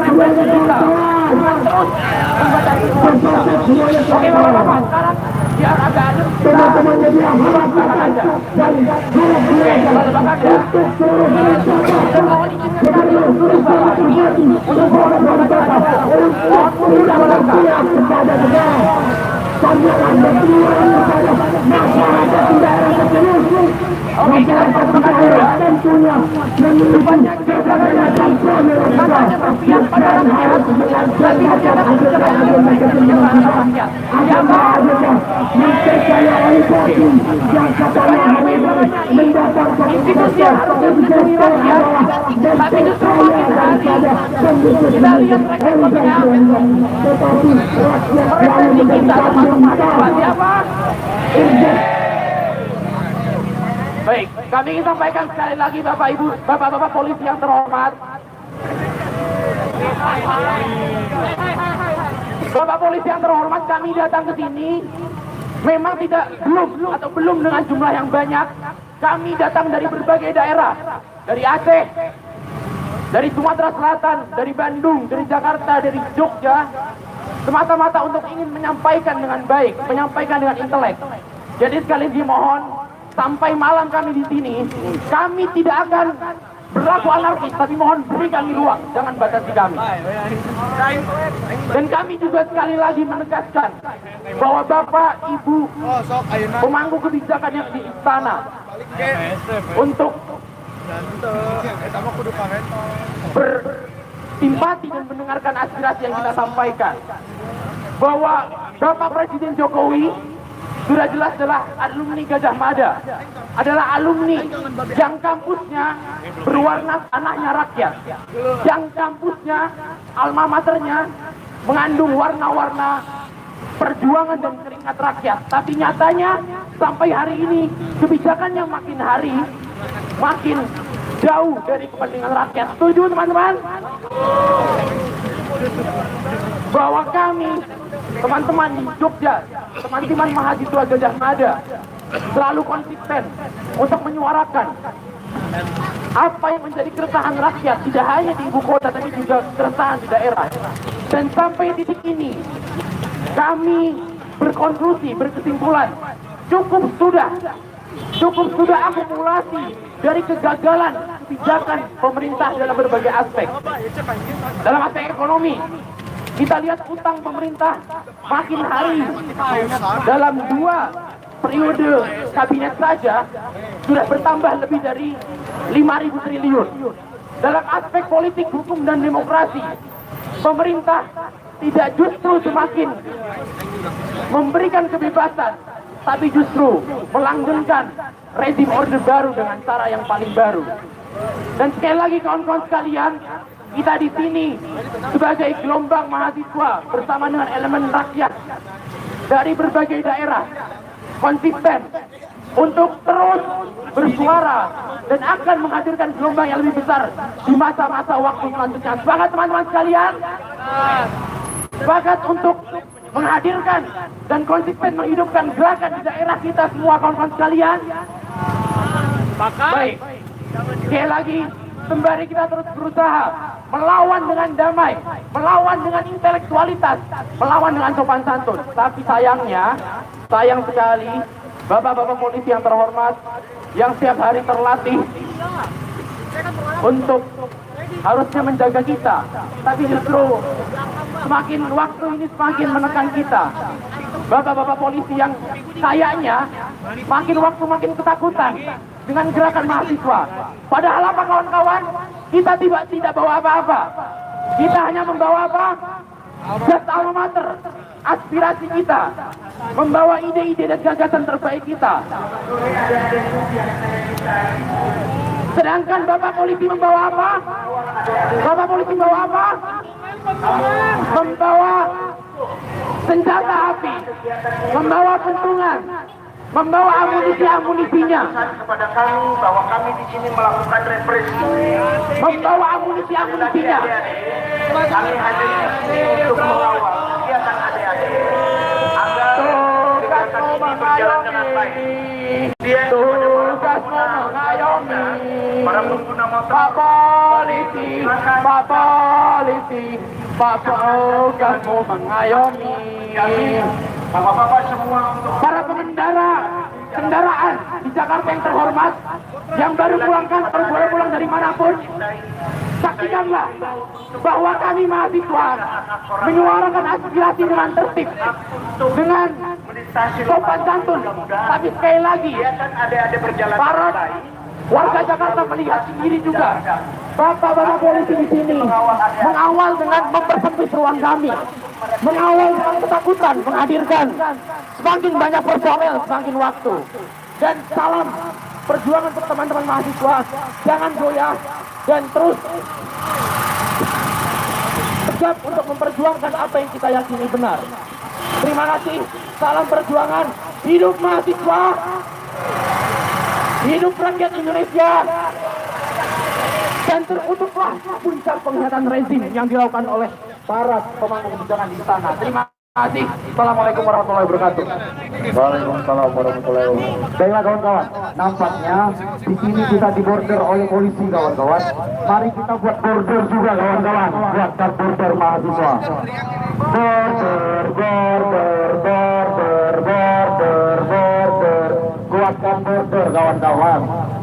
semuanya kawan-kawan teman-temannya dia melakukan dan untuk seluruh kepada negara sangat berpeluang kepada masyarakat di daerah tersebut. Masyarakat di daerah tentunya memiliki keberadaan pemerintah dan harus melaksanakan agenda-agenda dipercaya oleh Boti yang katanya hari ini mendatangkan kepada investor adalah dipercaya daripada penduduk tetapi rakyat selalu menjadi Baik, kami ingin sampaikan sekali lagi Bapak Ibu, Bapak-bapak polisi yang terhormat. Bapak polisi yang terhormat, kami datang ke sini memang belum dengan jumlah yang banyak. Kami datang dari berbagai daerah, dari Aceh, dari Sumatera Selatan, dari Bandung, dari Jakarta, dari Jogja, semata-mata untuk ingin menyampaikan dengan baik, menyampaikan dengan intelek. Jadi sekali lagi mohon, sampai malam kami di sini, kami tidak akan berlaku anarkis, tapi mohon beri kami ruang, jangan batasi kami. Dan kami juga sekali lagi menegaskan bahwa Bapak, Ibu, pemangku kebijakan yang di istana untuk bersimpati dan mendengarkan aspirasi yang kita sampaikan, bahwa Bapak Presiden Jokowi sudah jelas adalah alumni Gajah Mada, adalah alumni yang kampusnya berwarna tanahnya rakyat, yang kampusnya alma maternya mengandung warna-warna perjuangan dan keringat rakyat. Tapi nyatanya sampai hari ini kebijakannya makin hari makin jauh dari kepentingan rakyat. Setuju teman-teman? Bahwa kami, teman-teman di Jogja, teman-teman mahasiswa Gajah Mada, selalu konsisten untuk menyuarakan apa yang menjadi keresahan rakyat tidak hanya di ibu kota tapi juga keresahan di daerah. Dan sampai titik ini kami berkonklusi, berkesimpulan, cukup sudah akumulasi dari kegagalan kebijakan pemerintah dalam berbagai aspek. Dalam aspek ekonomi, kita lihat utang pemerintah makin hari. Dalam 2 periode kabinet saja sudah bertambah lebih dari 5.000 triliun. Dalam aspek politik, hukum, dan demokrasi, pemerintah tidak justru semakin memberikan kebebasan, tapi justru melanggengkan rezim orde baru dengan cara yang paling baru. Dan sekali lagi kawan-kawan sekalian, kita di sini sebagai gelombang mahasiswa bersama dengan elemen rakyat dari berbagai daerah konsisten untuk terus bersuara dan akan menghadirkan gelombang yang lebih besar di masa-masa waktu selanjutnya. Semangat teman-teman sekalian, semangat untuk menghadirkan dan konsisten menghidupkan gerakan di daerah kita semua kawan-kawan sekalian. Baik, sekali lagi sembari kita terus berusaha melawan dengan damai, melawan dengan intelektualitas, melawan dengan sopan santun. Tapi sayang sekali, bapak-bapak polisi yang terhormat, yang setiap hari terlatih untuk harusnya menjaga kita, tapi justru semakin waktu ini semakin menekan kita. Bapak-bapak polisi yang kayaknya makin waktu makin ketakutan dengan gerakan mahasiswa. Padahal apa kawan-kawan? Kita tidak bawa apa-apa. Kita hanya membawa apa? Gas alma mater, aspirasi kita, membawa ide-ide dan gagasan terbaik kita. Sedangkan bapak polisi membawa apa? Bapak polisi membawa apa? Membawa senjata api, membawa pentungan, membawa amunisinya. Kepada kami bahwa kami di sini melakukan represi. Membawa amunisinya. Kami hadir di sini untuk mengawal kegiatan adik-adik agar kegiatan ini berjalan dengan baik. Tugasmu mengayomi para pengguna motor. Pak polisi, tugasmu mengayomi Bapak-bapak semua untuk para pengendara kendaraan di Jakarta yang terhormat, yang baru pulang dari manapun. Saksikanlah bahwa kami mahasiswa menyuarakan aspirasi dengan tertib, dengan sopan santun. Tapi sekali lagi, adik-adik berjalan para warga Jakarta melihat sendiri juga. Bapak-bapak polisi di sini mengawal dengan mempersempit ruang kami, mengawal dengan ketakutan, menghadirkan semakin banyak personel, semakin waktu. Dan salam perjuangan untuk teman-teman mahasiswa, jangan goyah dan terus tegap untuk memperjuangkan apa yang kita yakini benar. Terima kasih, salam perjuangan, hidup mahasiswa, hidup rakyat Indonesia, dan terkutuklah puncak penghilangan rezim yang dilakukan oleh para pemangku kebijakan di sana. Terima kasih. Assalamualaikum warahmatullahi wabarakatuh. Waalaikumsalam warahmatullahi wabarakatuh. Baiklah kawan-kawan, nampaknya di sini kita diborder oleh polisi kawan-kawan. Mari kita buat border juga kawan-kawan, buatkan border mahasiswa. Border. Kuatkan border kawan-kawan.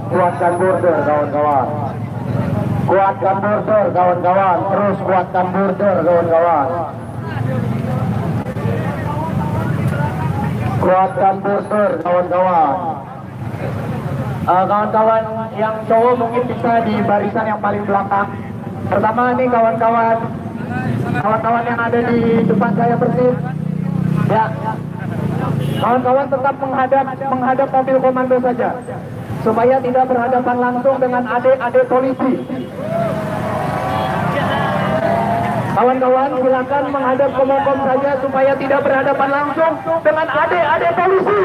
Kuatkan border kawan-kawan. Kuatkan border kawan-kawan. Terus kuatkan border kawan-kawan. Kuatkan border kawan-kawan. Kawan-kawan yang cowok mungkin bisa di barisan yang paling belakang. Pertama nih kawan-kawan yang ada di depan saya persis. Ya. Kawan-kawan tetap menghadap mobil komando saja, supaya tidak berhadapan langsung dengan adik-adik polisi. Kawan-kawan silakan menghadap ke mokom saja supaya tidak berhadapan langsung dengan adik-adik polisi.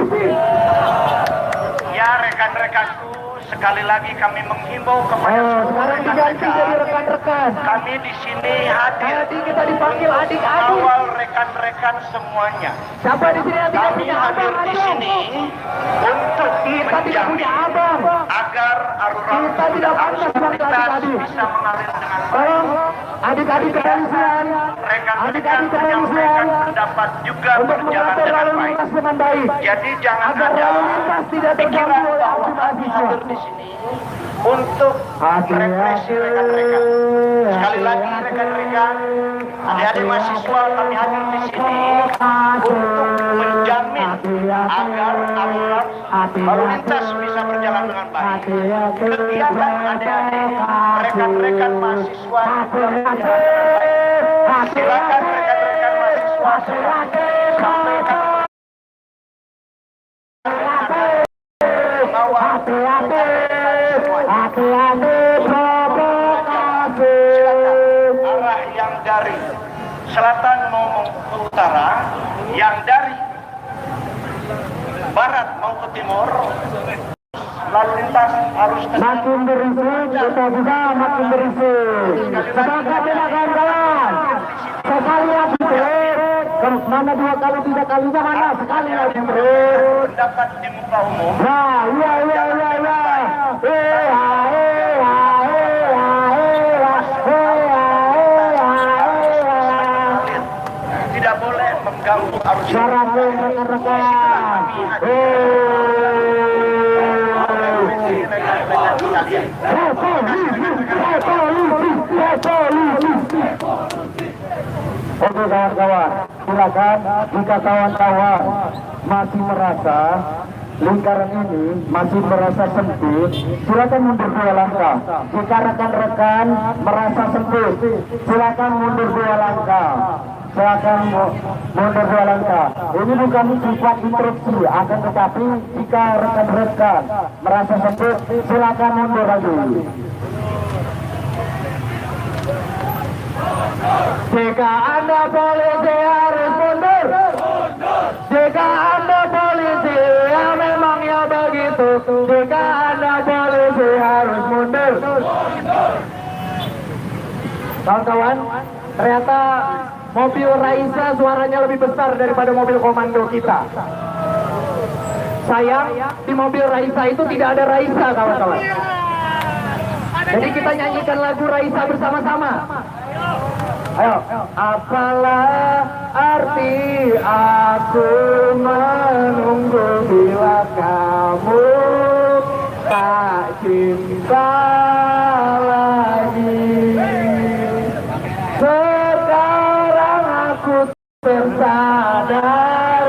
ya rekan-rekanku, sekali lagi kami menghimbau kepada Sekarang diganti jadi rekan-rekan. kami di sini hadir Nanti kita dipanggil adik-adik. awal rekan-rekan semuanya. Siapa di sini yang tidak Kami punya hadir abang? di Ayo. sini untuk Kita tidak punya menjamin abang. agar arus kita tidak pantas seperti adik-adik. Tolong adik-adik kepolisian, adik-adik kepolisian dapat juga untuk berjalan mengatur dengan lalu baik. lintas dengan baik. Jadi jangan Agar ada lalu lintas tidak terganggu pikiran oleh bahwa aksi kami mahasiswa. hadir di sini untuk represi rekan-rekan. Sekali lagi rekan-rekan, adik-adik mahasiswa kami hadir di sini untuk menjamin agar ambulans lalu lintas bisa berjalan dengan baik. Kegiatan adik-adik, rekan-rekan mahasiswa, silakan rekan-rekan mahasiswa sampaikan arah yang dari selatan mau ke utara, yang dari barat mau ke timur, lalu lintas harus Makin berisik, kita juga makin berisik. Sepakat tidak kawan-kawan? Sekali lagi break. Mana 2 kali, 3 kalinya mana? Sekali lagi break. pendapat di muka umum. Nah, iya. Tidak boleh mengganggu arus Syaratnya rekan-rekan. Oke kawan-kawan, silakan jika kawan-kawan masih merasa lingkaran ini masih merasa sempit, silakan mundur 2 langkah. Jika rekan-rekan merasa sempit, silakan mundur 2 langkah. Silakan mundur 2 langkah. Ini bukan sifat interupsi, akan tetapi jika rekan-rekan merasa sempit, silakan mundur lagi. Jika Anda polisi harus mundur. Jika Anda polisi ya memangnya begitu. Jika Anda polisi harus mundur. Kawan-kawan, ternyata mobil Raisa suaranya lebih besar daripada mobil komando kita. Sayang, di mobil Raisa itu tidak ada Raisa, kawan-kawan. Jadi kita nyanyikan lagu Raisa bersama-sama. Ayo. Apalah arti aku menunggu bila kamu tak cinta lagi. Sekarang aku tersadar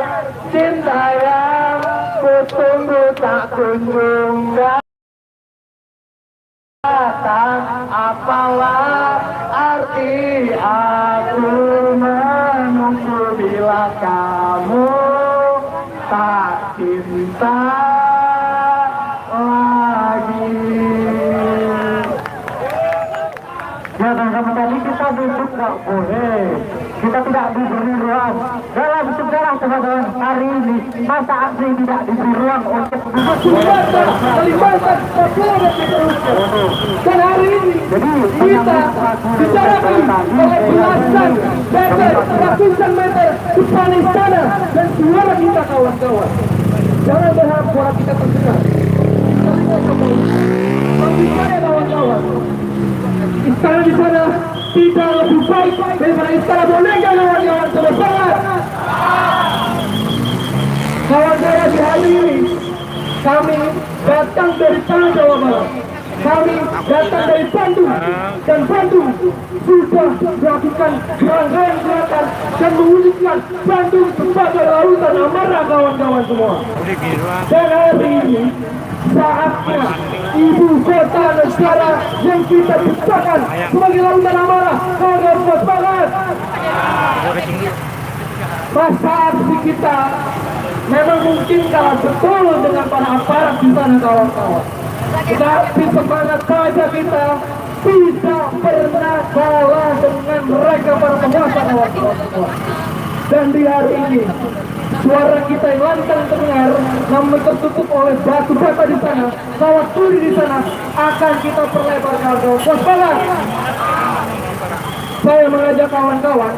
cinta yang kutunggu tak kunjung datang. Apalah arti aku menunggu bila kamu tak cinta lagi. Ya teman-teman, tadi kita duduk nggak boleh, kita tidak diberi ruang dalam sejarah teman-teman. Hari ini masa aksi tidak diberi ruang untuk duduk. Kalimantan, Papua dan seterusnya. Dan hari ini kita bicarakan oleh belasan meter, ratusan meter depan istana dan suara kita kawan-kawan. Jangan berharap suara kita terdengar. Bagi saya kawan-kawan, istana di sana tidak lebih baik daripada istana boneka kawan-kawan. Semangat! Kawan-kawan, di hari ini kami datang dari tanah Jawa Barat. Kami datang dari Bandung, dan Bandung sudah melakukan rangkaian gerakan dan mewujudkan Bandung sebagai lautan amarah kawan-kawan semua. Dan hari ini saatnya ibu kota negara yang kita ciptakan sebagai lautan amarah, kawan-kawan semangat. Masa aksi kita memang mungkin kalah betul dengan para aparat di sana kawan-kawan. Tetapi semangat saja kita tidak pernah kalah dengan mereka para penguasa kawan-kawan. Dan di hari ini suara kita yang lantang terdengar, namun tertutup oleh batu bata di sana, kawat turi di sana, akan kita perlebar kawan-kawan. Waspada! Saya mengajak kawan-kawan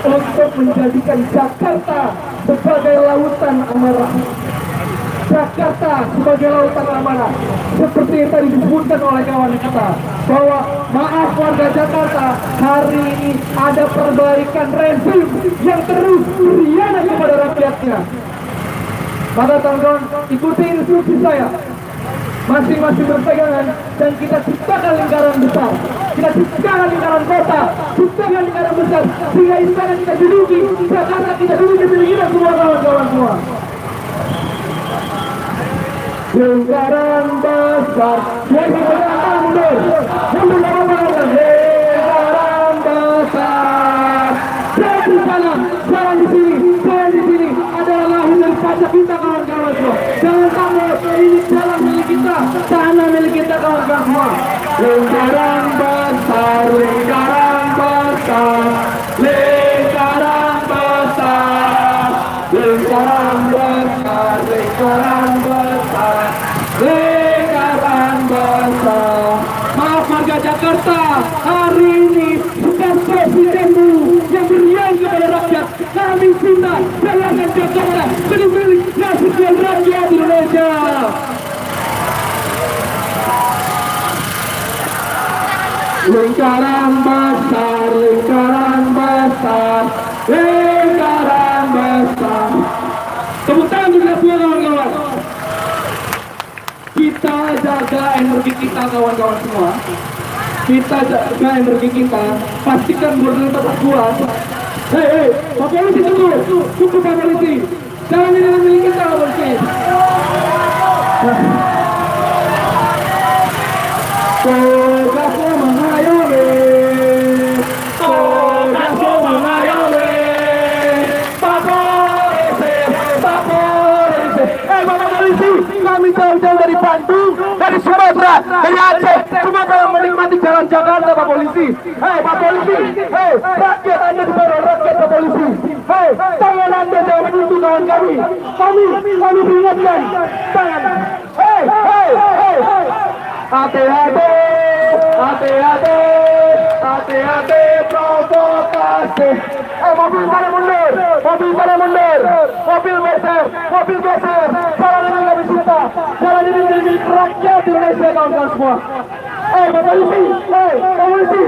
untuk menjadikan Jakarta sebagai lautan amarah. Jakarta sebagai lautan amanah. Seperti yang tadi disebutkan oleh kawan kita, bahwa maaf warga Jakarta, hari ini ada perbaikan rezim yang terus berkhianat kepada rakyatnya. Maka kawan-kawan, ikuti instruksi saya. Masing-masing berpegangan dan kita ciptakan lingkaran besar. Kita ciptakan lingkaran kota, ciptakan lingkaran besar, sehingga istana kita duduki, Jakarta kita duduki milik kita semua kawan-kawan semua. Lingkaran besar, mundur, lingkaran besar. Jangan di sana, jangan di sini adalah lahir dari pajak kita kawan-kawan semua. Jangan sampai ini jalan milik kita, tanah milik kita kawan-kawan semua. Lingkaran besar, lingkaran besar, lingkaran besar, lingkaran besar, lingkaran besar, lingkaran besar. Maaf warga Jakarta, hari ini bukan presidenmu yang berian kepada rakyat. Kami cinta jalankan Jakarta jadi milik nasional rakyat Indonesia. Lingkaran besar, lingkaran besar, lingkaran besar. Tepuk tangan kita semua kawan-kawan. Kita jaga energi kita kawan-kawan semua. Kita jaga energi kita. Pastikan border tetap kuat. Hei, Pak Polisi tunggu Pak Polisi. Jangan ini milik kita Pak Polisi. Tugasmu mengayomi, tugasmu mengayomi, Pak Polisi, Pak Polisi. Pak Polisi, kami jauh-jauh dari Bandung, dari Sumatera, dari Aceh, cuma kalau menikmati jalan Jakarta Pak Polisi. Pak Polisi, rakyat Anda di bawah rakyat Pak Polisi. Tangan Anda jangan menyentuh kawan kami. Kami peringatkan. Tangan. Hati-hati, hati-hati, hati-hati provokasi. Mobil pada mundur, mobil pada mundur, mobil geser, jalan ini kami cinta, jalan ini milik rakyat Indonesia kawan-kawan semua. Pak Polisi, Pak Polisi,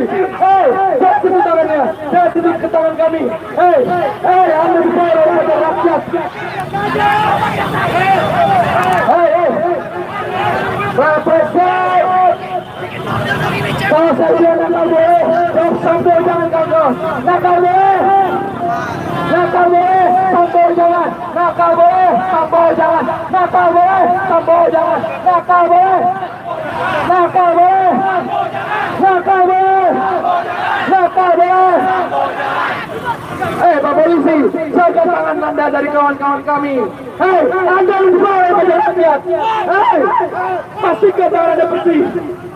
jangan sebut tangannya, jangan sebut ke tangan kami. Anda dibayar oleh rakyat. Represent. Kalau saja nakal boleh, sambo jangan kawan. Nakal boleh, nakal boleh, sambo jangan. Nakal boleh, sambo jangan. Nakal boleh, sambo jangan. Nakal boleh, nakal boleh, nakal boleh, nakal boleh. Pak Polisi, jaga tangan Anda dari kawan-kawan kami. Anda dibayar oleh rakyat. Pastikan tangan Anda bersih.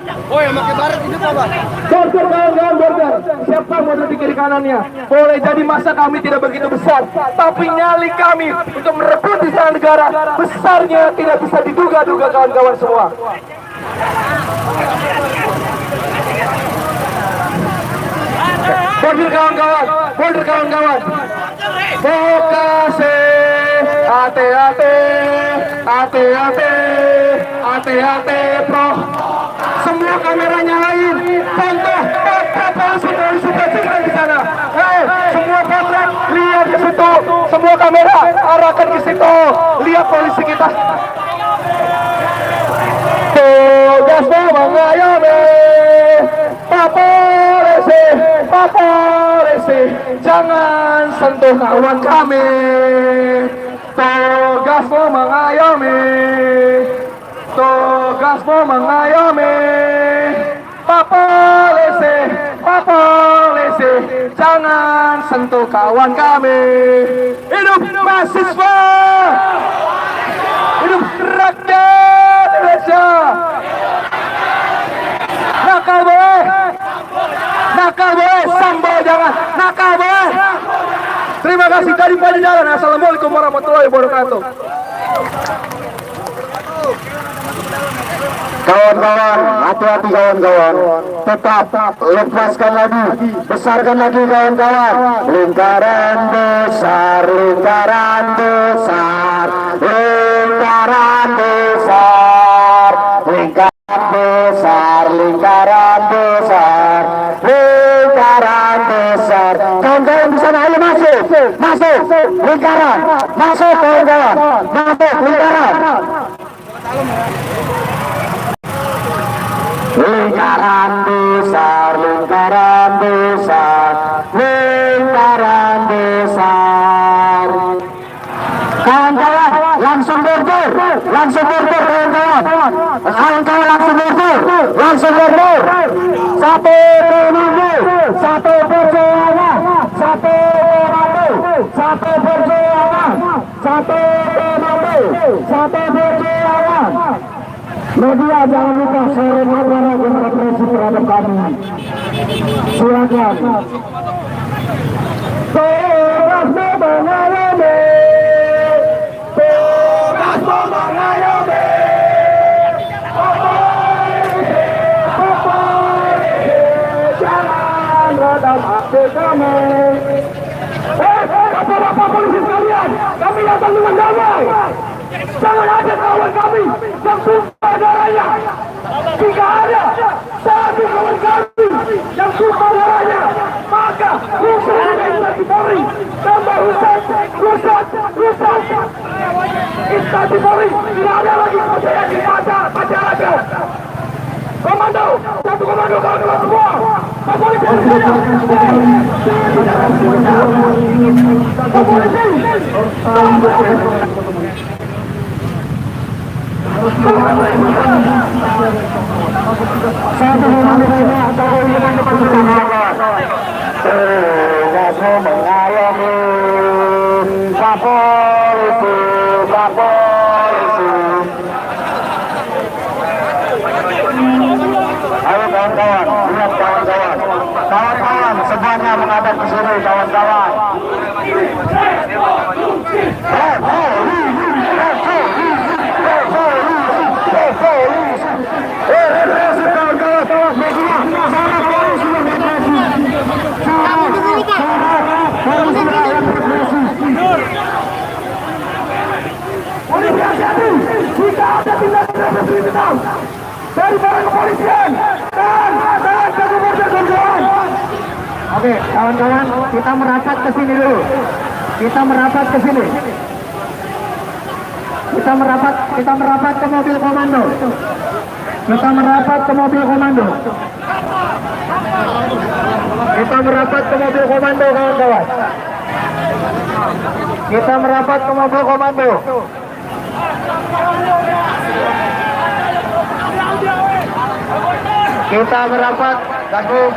Oh, yang pakai baret itu apa? Border kawan-kawan, border. Siapa mau di kiri kanannya? Boleh jadi masa kami tidak begitu besar, tapi nyali kami untuk merebut istana negara besarnya tidak bisa diduga-duga kawan-kawan semua. Border kawan-kawan, border kawan-kawan. Vokasi, hati-hati, hati-hati, hati-hati, bro. Semua kamera nyalain, contoh potret polisi dari sudah di sana. Semua potret lihat ke situ, semua kamera arahkan ke situ, lihat polisi kita. Tugasmu mengayomi, Pak Polisi, Pak Polisi, jangan sentuh kawan kami. Tugasmu mengayomi, tugasmu mengayomi, Pak Polisi, Pak Polisi, jangan sentuh kawan kami. Hidup mahasiswa, hidup rakyat Indonesia. Nakal boleh, nakal boleh, sambo jangan, nakal boleh. Terima kasih dari Pajajaran. Assalamualaikum warahmatullahi wabarakatuh. Kawan-kawan, hati-hati kawan-kawan. Tetap lepaskan lagi, besarkan lagi kawan-kawan. Lingkaran besar, lingkaran besar, lingkaran besar, lingkaran besar, lingkaran besar. Kawan-kawan di sana, ayo masuk, masuk, lingkaran, masuk kawan-kawan, masuk lingkaran. Lingkaran besar, lingkaran besar, lingkaran besar. Kawan-kawan langsung berdor, langsung berdor kawan-kawan. Kawan-kawan langsung berdor, langsung berdor. Satu komando, satu perjuangan, satu komando, satu perjuangan, satu komando, satu perjuangan. Media jangan lupa share warna dan represi terhadap kami. Silakan. Tugas mengayomi, tugas mengayomi. Jangan redam aksi kami. Bapak-bapak polisi sekalian, kami datang dengan damai. Jangan ada kawan kami yang tumpah darahnya. Jika ada satu kawan kami yang tumpah darahnya, maka rusak instansi Polri. Tambah rusak. Instansi Polri tidak ada lagi kepercayaan di mata masyarakat. Komando, satu komando kawan-kawan semua. Pak polisi di sana. Pak polisi. Satu mengayomi, Pak polisi, Pak polisi. Ayo kawan-kawan, lihat kawan-kawan, kawan-kawan semuanya menghadap ke sini kawan-kawan. Jika ada tindakan kriminal dari para kepolisian dan kawan-kawan. Oke, kawan-kawan, kita merapat ke sini dulu. Kita merapat ke sini. Kita merapat ke mobil komando. Kita merapat ke mobil komando. Kita merapat ke mobil komando, kawan-kawan. Kita merapat ke mobil komando. Kita merapat, satu.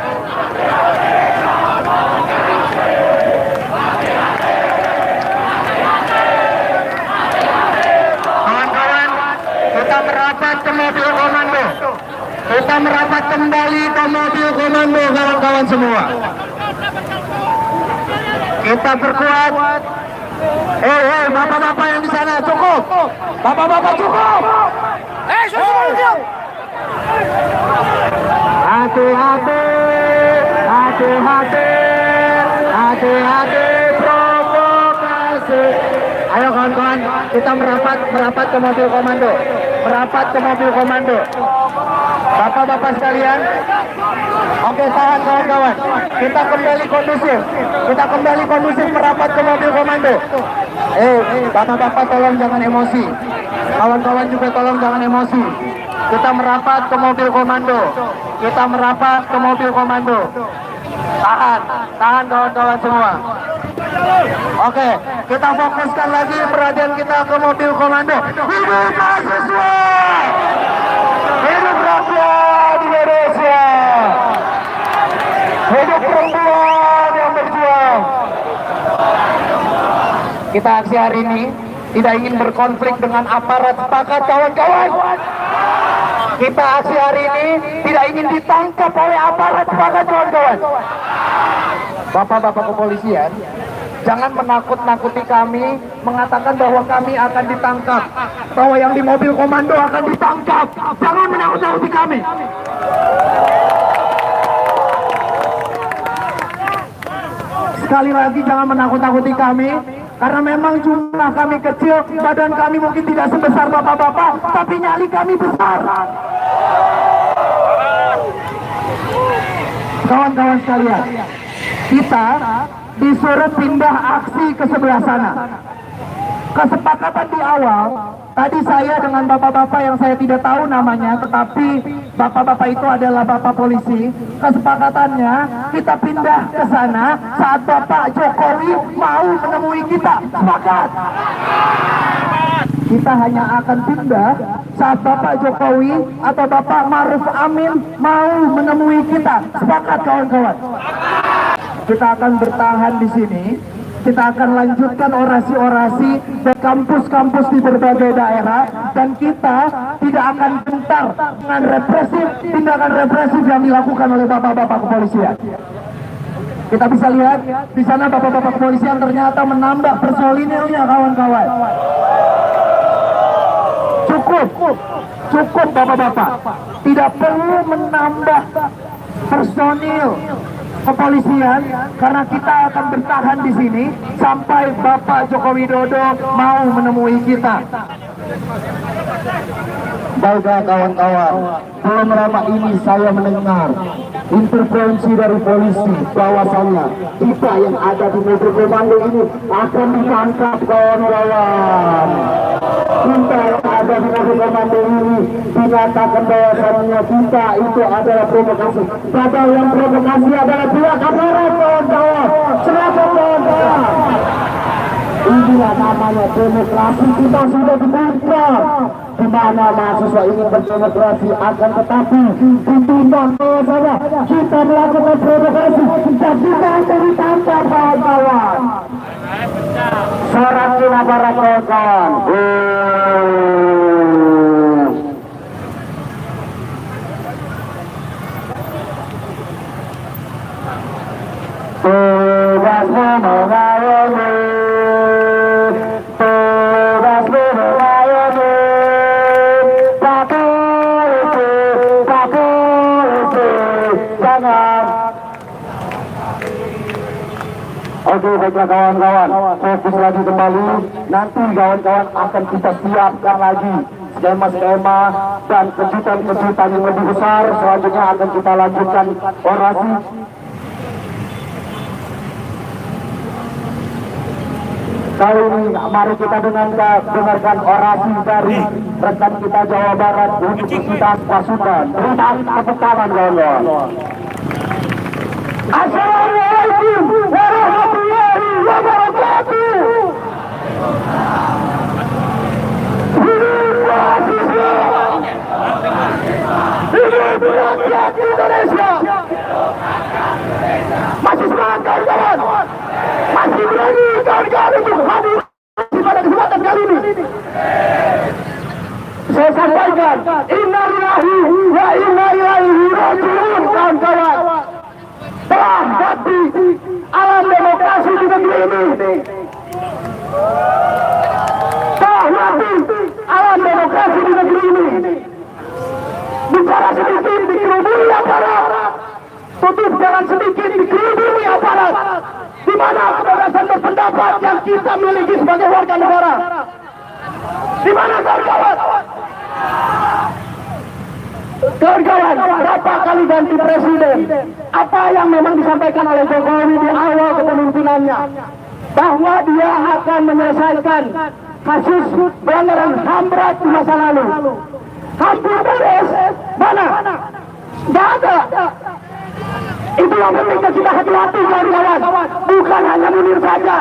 Kawan-kawan, kita merapat ke mobil komando. Kita merapat kembali ke mobil komando, kawan-kawan semua. Kita berkuat. Bapak-bapak yang di sana cukup. Bapak-bapak cukup. Hati-hati, hati-hati provokasi. Ayo kawan-kawan, kita merapat ke mobil komando. Merapat ke mobil komando. Bapak-bapak sekalian. Oke, tahan kawan-kawan. Kita kembali kondusif. Kita kembali kondusif merapat ke mobil komando. Bapak-bapak tolong jangan emosi. Kawan-kawan juga tolong jangan emosi. Kita merapat ke mobil komando. Kita merapat ke mobil komando. Tahan kawan-kawan semua. Oke, kita fokuskan lagi perhatian kita ke mobil komando. Hidup mahasiswa! Hidup rakyat Indonesia! Hidup perempuan yang berjuang! Kita aksi hari ini tidak ingin berkonflik dengan aparat, sepakat kawan-kawan. Kita aksi hari ini tidak ingin ditangkap oleh aparat, sepakat kawan-kawan. Bapak-bapak kepolisian, jangan menakut-nakuti kami, mengatakan bahwa kami akan ditangkap, bahwa yang di mobil komando akan ditangkap. Jangan menakut-nakuti kami. Sekali lagi jangan menakut-nakuti kami, karena memang jumlah kami kecil, badan kami mungkin tidak sebesar bapak-bapak, tapi nyali kami besar. kawan-kawan sekalian, kita disuruh pindah aksi ke sebelah sana. Kesepakatan di awal, tadi saya dengan bapak-bapak yang saya tidak tahu namanya, tetapi bapak-bapak itu adalah bapak polisi. Kesepakatannya kita pindah ke sana saat Bapak Jokowi mau menemui kita. Sepakat? Kita hanya akan pindah saat Bapak Jokowi atau Bapak Maruf Amin mau menemui kita. Sepakat kawan-kawan? Kita akan bertahan di sini. Kita akan lanjutkan orasi-orasi di kampus-kampus di berbagai daerah, dan kita tidak akan gentar dengan represif, tindakan represif yang dilakukan oleh bapak-bapak kepolisian. Kita bisa lihat di sana bapak-bapak kepolisian ternyata menambah personilnya, kawan-kawan. Cukup bapak-bapak, tidak perlu menambah personil kepolisian, karena kita akan bertahan di sini sampai Bapak Joko Widodo mau menemui kita. Baiklah kawan-kawan, belum lama ini saya mendengar intervensi dari polisi bahwasannya kita yang ada di mobil komando ini akan ditangkap, kawan-kawan. Kita yang ada di mobil komando ini dinyatakan bahwasannya kita itu adalah provokasi. Padahal yang provokasi adalah pihak aparat, kawan-kawan. Kenapa, kawan-kawan? Inilah namanya demokrasi, kita sudah dibuka. Di mana mahasiswa ingin berdemokrasi, akan tetapi ditimbang bahwa kita melakukan provokasi dan kita akan ditangkap, kawan-kawan. Sorak Cina Barat, kawan-kawan. Tugasmu mengayomi, tugasmu mengayomi, Pak Polisi, jangan. Oke, baiklah kawan-kawan, fokus lagi kembali. Nanti kawan-kawan akan kita siapkan lagi skema-skema dan kejutan-kejutan yang lebih besar. Selanjutnya akan kita lanjutkan orasi. Kali ini mari kita dengarkan orasi dari rekan kita Jawa Barat Universitas Pasundan. Berikan tepuk tangan, kawan-kawan. Assalamualaikum warahmatullahi wabarakatuh. Hidup mahasiswa, hidup rakyat Indonesia. Masih semangat, kawan-kawan? Masih berani kawan-kawan untuk hadir pada kesempatan kali ini? Saya sampaikan, inna lillahi wa inna ilaihi raji'un, kawan-kawan. Telah mati alam demokrasi di negeri ini. Telah mati alam demokrasi di negeri ini. Bicara sedikit dikerubuni aparat, tutup jalan sedikit dikerubuni aparat. Di mana kebebasan berpendapat yang kita miliki sebagai warga negara? Di mana, kawan-kawan? Kawan-kawan, berapa kali ganti presiden? Apa yang memang disampaikan oleh Jokowi di awal kepemimpinannya? Bahwa dia akan menyelesaikan kasus pelanggaran HAM berat di masa lalu. Hampir beres, mana? Tidak ada. Itu yang penting kita hati-hati, kawan-kawan. Bukan hanya Munir saja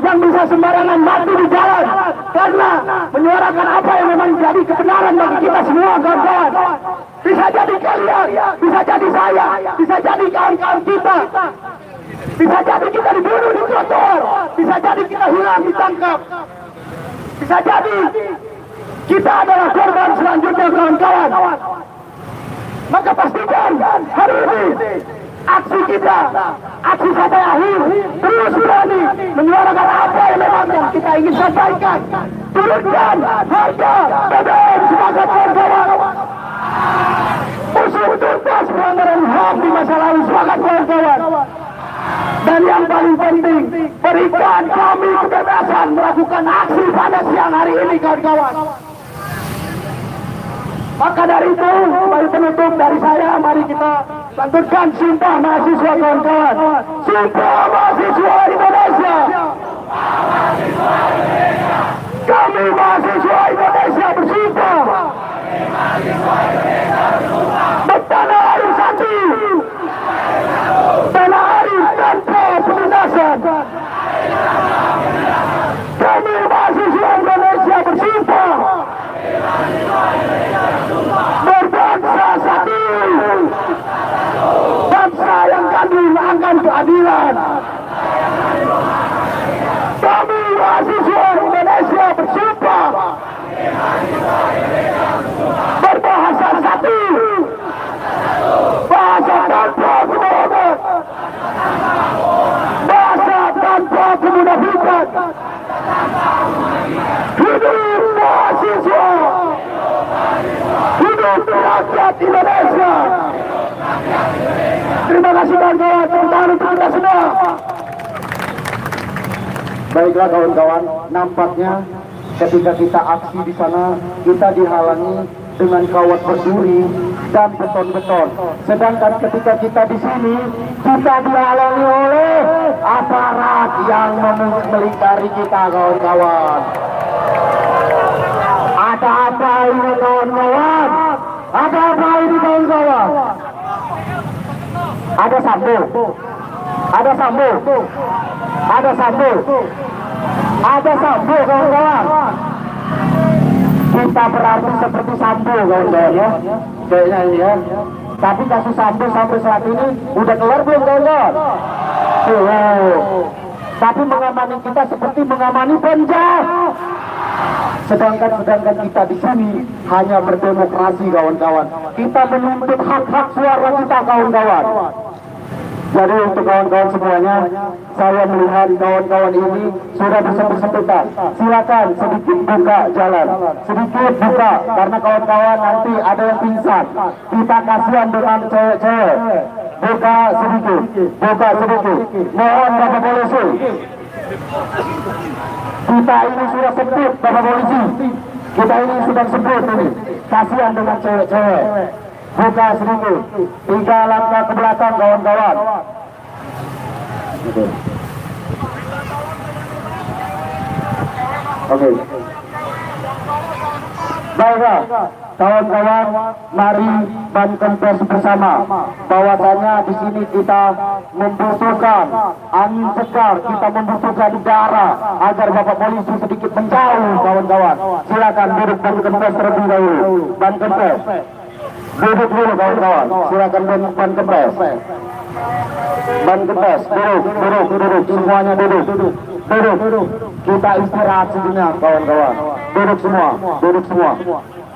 yang bisa sembarangan mati di jalan karena menyuarakan apa yang memang jadi kebenaran bagi kita semua, kawan-kawan. Bisa jadi kalian, bisa jadi saya, bisa jadi kawan-kawan kita. Bisa jadi kita dibunuh di trotoar, bisa jadi kita hilang ditangkap, bisa jadi kita adalah korban selanjutnya, kawan-kawan. Maka pastikan hari ini aksi kita, aksi sampai akhir, terus berani menyuarakan apa yang memang kita ingin sampaikan. Turunkan harga BBM, semangat, kawan-kawan. Usung tuntas pelanggaran HAM di masa lalu, semangat, kawan-kawan. Dan yang paling penting, berikan kami kebebasan melakukan aksi pada siang hari ini, kawan-kawan. Maka dari itu, sebagai penutup dari saya, mari kita Lanturkan sumpah mahasiswa kawan-kawan. Sumpah mahasiswa Indonesia. Kami mahasiswa Indonesia bersumpah. Bertanah air satu. Tanah air tanpa penindasan. Kami mahasiswa Indonesia bersumpah. Berbangsa satu. Bangsa yang kandung akan keadilan. Kami mahasiswa Indonesia bersumpah. Berbahasa satu. Bahasa tanpa kebohongan. Bahasa tanpa kemunafikan. Hidup mahasiswa. Hidup rakyat Indonesia. Terima kasih kawan-kawan. Terima untuk kita semua. Baiklah kawan-kawan, nampaknya ketika kita aksi di sana, kita dihalangi dengan kawat berduri dan beton-beton. Sedangkan ketika kita di sini, kita dihalangi oleh aparat yang melingkari kita kawan-kawan. Ada apa ini kawan-kawan? Ada apa ini kawan-kawan? Ada sambo. Ada sambo. Ada sambo. Ada sambo kawan-kawan. Kita berarti seperti sambo kawan-kawan ya. Kayaknya ini ya. Tapi kasus sambo sampai saat ini udah kelar belum kawan-kawan? Tapi mengamani kita seperti mengamani penjara. Sedangkan kita di sini hanya berdemokrasi kawan-kawan. Kita menuntut hak-hak suara kita kawan-kawan. Jadi untuk kawan-kawan semuanya, saya melihat kawan-kawan ini sudah bersempit-sempitan. Silakan sedikit buka jalan, sedikit buka, karena kawan-kawan nanti ada yang pingsan. Kita kasihan dengan cewek-cewek. Buka sedikit, buka sedikit. Mohon Bapak Polisi. Kita ini sudah sempit Bapak Polisi. Kita ini sedang sempit ini. Kasihan dengan cewek-cewek. Buka sedikit. 3 langkah ke belakang kawan-kawan. Oke. Baiklah kawan-kawan, mari Bankempes bersama bahwasanya di sini kita membutuhkan angin segar, kita membutuhkan udara agar Bapak Polisi sedikit menjauh kawan-kawan. Silakan duduk Bankempes terlebih dahulu. Bankempes duduk dulu kawan-kawan. Silakan Bankempes. Bankempes duduk, semuanya duduk. Kita istirahat sejenak kawan-kawan. Duduk semua.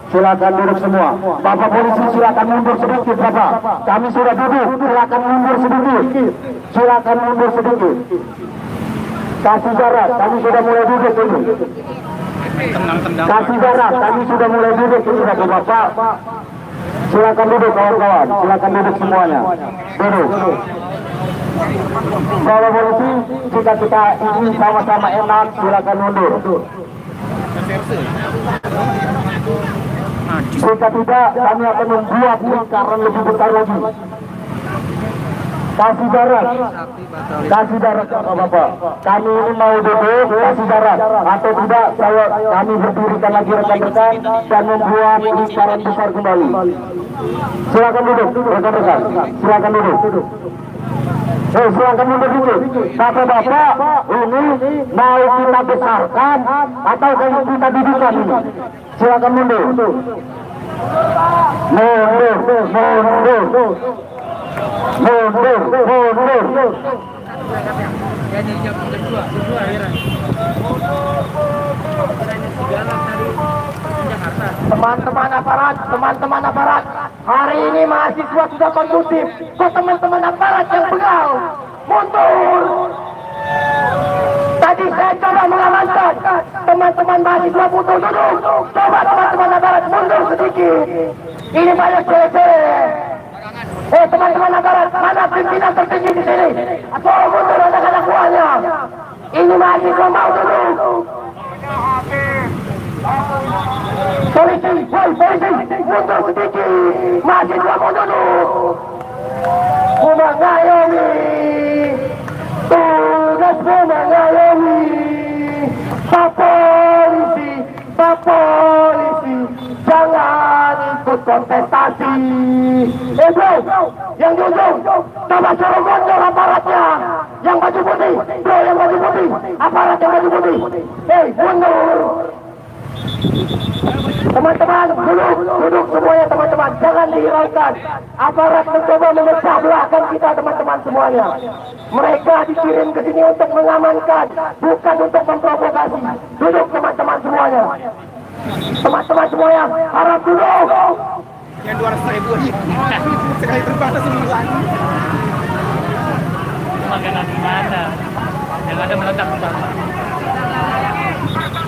Silakan duduk semua. Bapak Polisi silakan mundur sedikit Bapak. Kami sudah duduk, silakan mundur sedikit. Silakan mundur sedikit. Kasih jarak, kami sudah mulai duduk ini. Kasih jarak, kami sudah mulai duduk ini Bapak. Silakan duduk kawan-kawan. Silakan duduk semuanya. Duduk. Bapak Polisi, jika kita ingin sama-sama enak, silakan mundur. Jika tidak, kami akan membuat lingkaran lebih besar lagi. Kasih jarak Bapak. Kami ini mau duduk, kasih jarak. Atau tidak, kami berdirikan lagi rekan-rekan dan membuat lingkaran besar kembali. Silakan duduk, rekan-rekan. Silakan duduk. Silakan mundur dulu. Bapak-bapak, ini mau kita besarkan atau kita dudukkan ini? Silakan mundur. Mundur. Teman-teman aparat, hari ini mahasiswa sudah kondusif. Kok teman-teman aparat yang begal? Mundur. Tadi saya coba mengamankan teman-teman mahasiswa butuh duduk. Coba teman-teman aparat mundur sedikit. Ini banyak cewek-cewek. Teman-teman aparat, mana pimpinan tertinggi di sini? Tolong mundur anak-anak buahnya. Ini mahasiswa mau duduk. Polisi, mundur sedikit. Mahasiswa mau duduk. mengayomi, tugasmu mengayomi. Pak polisi, jangan ikut kontestasi. Bro, yang di ujung, coba suruh mundur aparatnya. Yang baju putih, bro, yang baju putih, aparat yang baju putih. Mundur. Teman-teman, duduk semuanya teman-teman, jangan dihiraukan. Aparat mencoba memecah belahkan kita teman-teman semuanya. Mereka dikirim ke sini untuk mengamankan, bukan untuk memprovokasi. Duduk teman-teman semuanya. Teman-teman semuanya, harap duduk. Yang 200.000 sekali terbang seminggu lagi. Makanan di mana? Yang ada meledak di sana.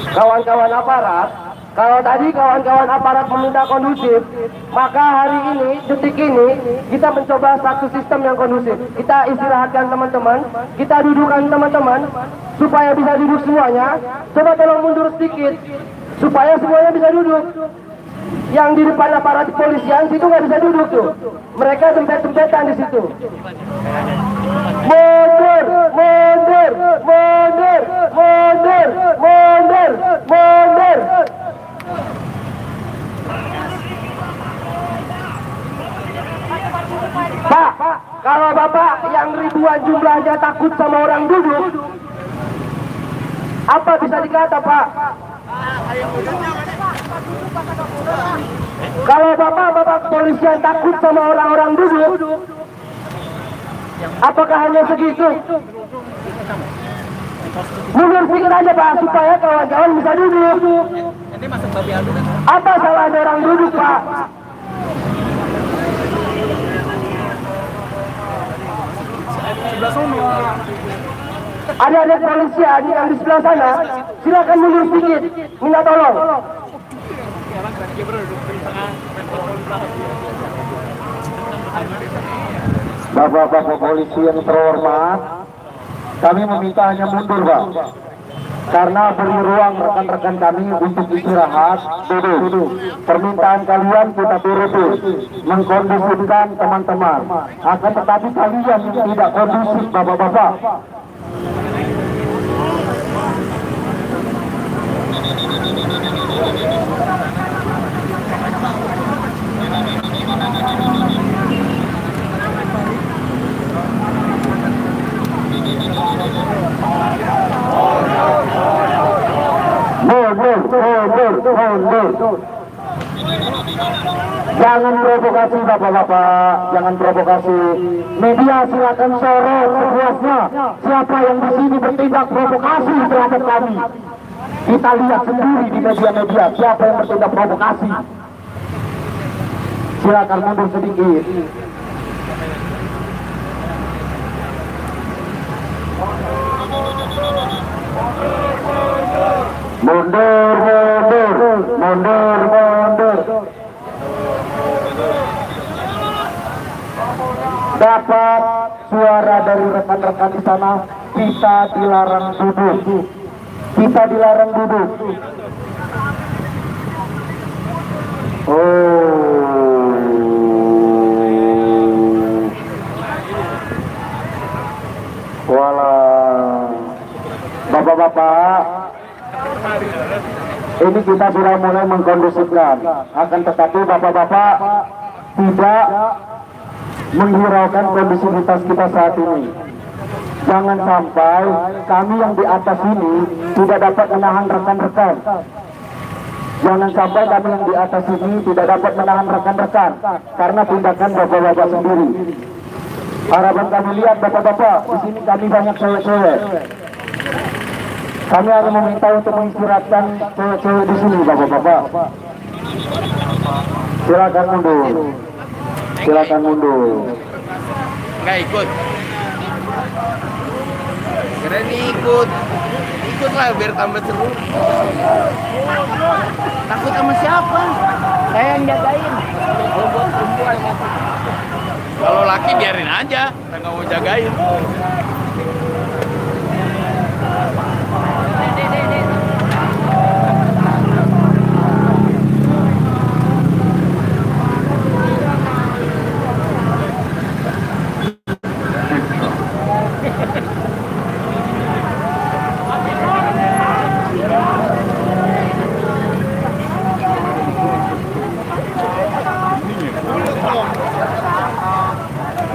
Kawan-kawan aparat, kalau tadi kawan-kawan aparat meminta kondusif, maka hari ini, detik ini, kita mencoba satu sistem yang kondusif. Kita istirahatkan teman-teman, kita dudukkan teman-teman, supaya bisa duduk semuanya. Coba tolong mundur sedikit, supaya semuanya bisa duduk. Yang di depan aparat kepolisian situ nggak bisa duduk tuh. Mereka tempat-tempatan di situ. Mundur, mundur, mundur, mundur, mundur, mundur. Pak, kalau Bapak yang ribuan jumlahnya takut sama orang duduk, apa bisa dikata, Pak? Kalau Bapak kepolisian takut sama orang-orang duduk, apakah hanya segitu? Mundur sedikit aja Pak, supaya kawan-kawan bisa duduk. Apa salahnya orang duduk, Pak? Ada kepolisian yang di sebelah sana, silakan mundur sedikit, minta tolong. Bapak-bapak polisi yang terhormat, kami meminta hanya mundur, Pak. Karena beri ruang rekan-rekan kami untuk istirahat, duduk. Permintaan kalian kita turuti, mengkondusifkan teman-teman. Akan tetapi kalian yang tidak kondusif, Bapak-bapak. Mundur. Jangan provokasi Bapak-bapak, jangan provokasi. Media silakan sorot sepuasnya. Siapa yang di sini bertindak provokasi terhadap kami. Kita lihat sendiri di media-media siapa yang bertindak provokasi. Silakan mundur sedikit. Mundur. Dapat suara dari rekan-rekan di sana, kita dilarang duduk. Walah, Bapak-bapak, ini kita sudah mulai mengkondusifkan. Akan tetapi Bapak-bapak tidak menghiraukan kondisivitas kita saat ini. Jangan sampai kami yang di atas ini tidak dapat menahan rekan-rekan. Jangan sampai kami yang di atas ini tidak dapat menahan rekan-rekan karena tindakan Bapak-bapak sendiri. Harapan kami lihat Bapak-bapak, di sini kami banyak cewek-cewek. Kami hanya meminta untuk mengistirahatkan cewek-cewek di sini, Bapak-bapak. Silakan mundur. Nggak ikut. Keren ikutlah biar tambah seru. Takut sama siapa? Saya yang jagain. Kalau buat perempuan. Kalau laki biarin aja, kita nggak mau jagain.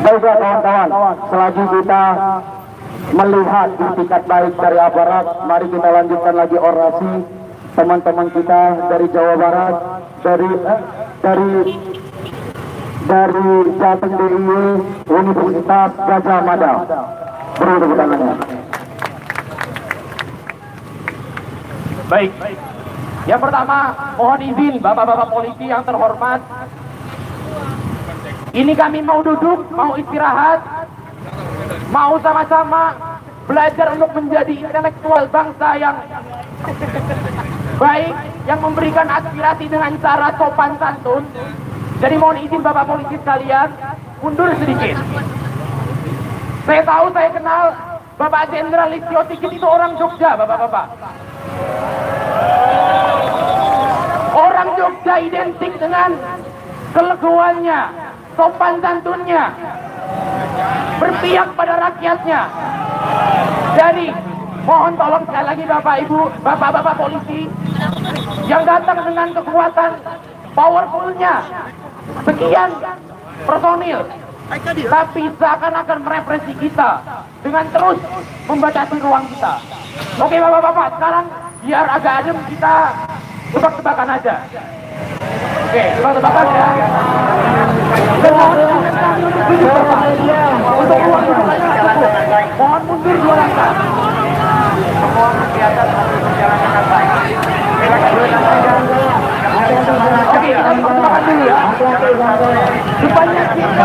Baiklah kawan-kawan, selagi kita melihat itikat baik dari aparat, mari kita lanjutkan lagi orasi teman-teman kita dari Jawa Barat, dari Jateng DIY Universitas Gajah Mada. Beri tepuk tangannya. Baik. Yang pertama, mohon izin Bapak-bapak polisi yang terhormat. Ini kami mau duduk, mau istirahat, mau sama-sama belajar untuk menjadi intelektual bangsa yang baik, yang memberikan aspirasi dengan cara sopan santun. Jadi mohon izin Bapak polisi sekalian, mundur sedikit. Saya tahu, saya kenal Bapak Jenderal Listio Sigit itu orang Jogja, Bapak-bapak. Orang Jogja identik dengan kelegoannya, sopan santunnya, berpihak pada rakyatnya. Jadi mohon tolong sekali lagi Bapak Ibu, Bapak-bapak polisi yang datang dengan kekuatan powerfulnya sekian personil, tapi seakan-akan merepresi kita dengan terus membatasi ruang kita. Oke Bapak-bapak, sekarang biar agak adem, kita tebak-tebakan aja. Oke, tebak-tebakan ya. Mohon mundur 2 langkah. Semua kegiatan harus berjalan dengan baik. Oke, kita tebak-tebakan dulu ya. Rupanya kita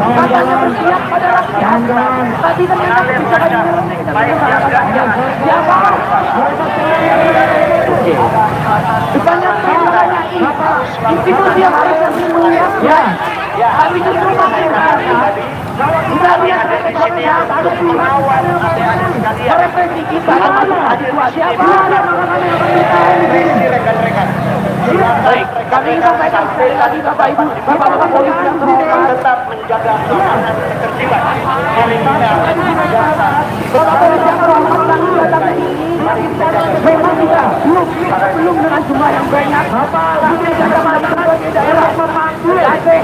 katanya bersiap pada rakyat. Tapi ternyata kebijakan siapa? Rupanya institusi yang harus termulia. Ya, tapi justru kita lihat represi kita. Siapa? Baik, kami sampaikan sekali lagi Bapak Ibu, Bapak-bapak polisi yang terhormat, tetap menjaga keamanan ketertiban. Bapak polisi yang terhormat, kami datang ini memang kita belum dengan jumlah yang banyak. Kami datang dari daerah Aceh,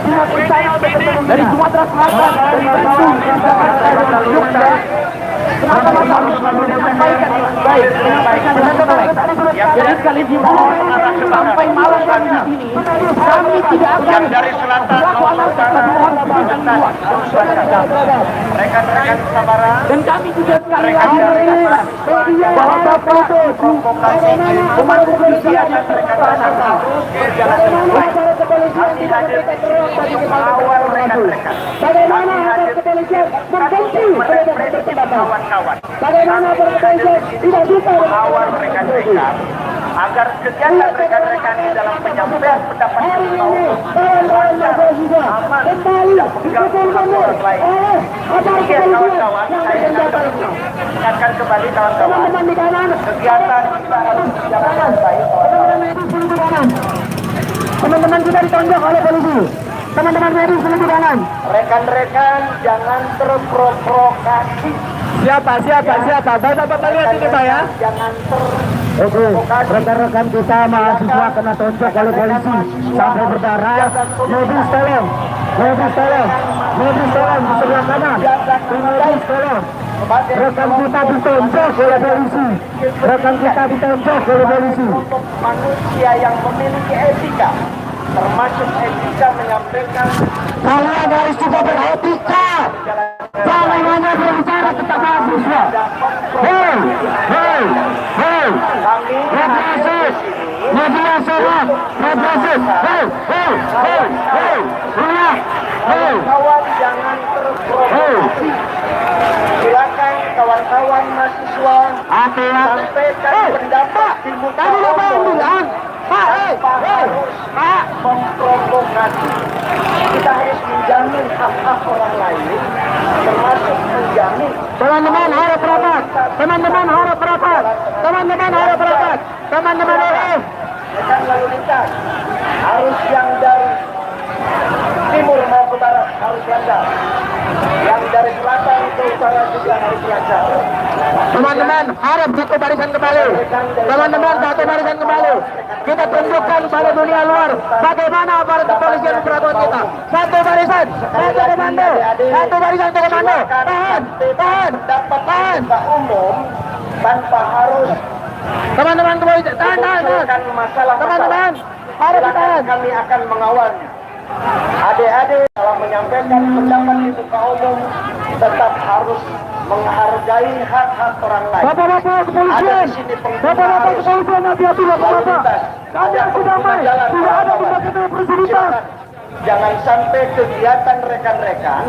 dari Sumatera Selatan, dari Bandung, Jakarta, dan Jogja. Teman-teman harus menyampaikan baik, menyampaikan dengan baik. Jadi sekali dimohon sampai malam kami di sini, kami tidak akan melakukan pertemuan rekan-rekan sabara. Dan kami juga sekali lagi bahwa Bapak Komando Polisian yang rekan-rekan kami hadir mengawal rekan-rekan. Bagaimana hadir kepolisian membenci prediksi kawan-kawan. Bagaimana kepolisian tidak bisa mengawal rekan-rekan agar kegiatan rekan-rekan di dalam penyampaian pendapat kawan-kawan kembali dikumpulkan orang lain. Demikian kawan-kawan, saya ingatkan kembali kawan-kawan, kegiatan kita harus berjalan dengan baik. Teman-teman kita ditonjok oleh polisi. Teman-teman medis menuju kanan. Rekan-rekan jangan terprovokasi. Siapa? Bapak lihat ini Pak ya. Jangan Oke, rekan-rekan kita mahasiswa kena tonjok oleh polisi sampai berdarah. Medis tolong di sebelah kanan. Medis tolong. Rekan kita ditonjok oleh polisi. untuk manusia yang memiliki etika, termasuk etika menyampaikan Kalian harus juga beretika. Jangan hanya berbicara tentang mahasiswa. Hei. Represif. Media sehat. Represif. kawan-kawan jangan terprovokasi. Silakan kawan-kawan mahasiswa sampaikan pendapat di muka umum. Tanpa harus memprovokasi. Kita harus menjamin hak-hak orang lain, termasuk menjamin. Teman-teman harap rapat. Teman-teman RF. Rekan lalu lintas harus yang dari timur maupun barat. harus lancar. Yang dari selatan ke utara juga harus lancar. Teman-teman, harap satu barisan kembali. Teman-teman, satu barisan kembali. Kita tunjukkan pada dunia luar bagaimana aparat kepolisian peraturan kita. Satu barisan, satu komando, satu barisan, satu komando. Tahan, tahan, tahan. Umum tanpa harus Teman-teman kepolisian, tahan, tahan, tahan. Teman-teman, harap ditahan. Kami akan mengawalnya. Adik-adik dalam menyampaikan pendapat di muka umum tetap harus menghargai hak-hak orang lain. Bapak-bapak kepolisian, bapak-bapak kepolisian, hati-hati bapak-bapak. Kami akan damai, tidak ada tindakan berseritas. Jangan sampai kegiatan rekan-rekan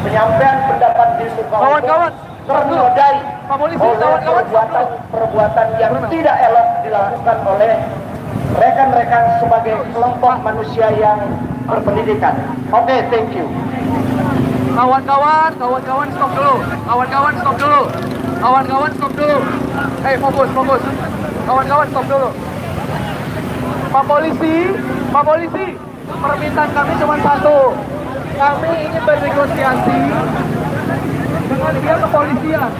penyampaian pendapat di muka umum ternodai oleh perbuatan yang tidak elok dilakukan oleh rekan-rekan sebagai kelompok manusia yang berpendidikan. Oke, thank you. Kawan-kawan stop dulu. Kawan-kawan stop dulu. Kawan-kawan stop dulu. Fokus. Kawan-kawan stop dulu. Pak polisi, permintaan kami cuma satu. Kami ingin bernegosiasi dengan pihak kepolisian.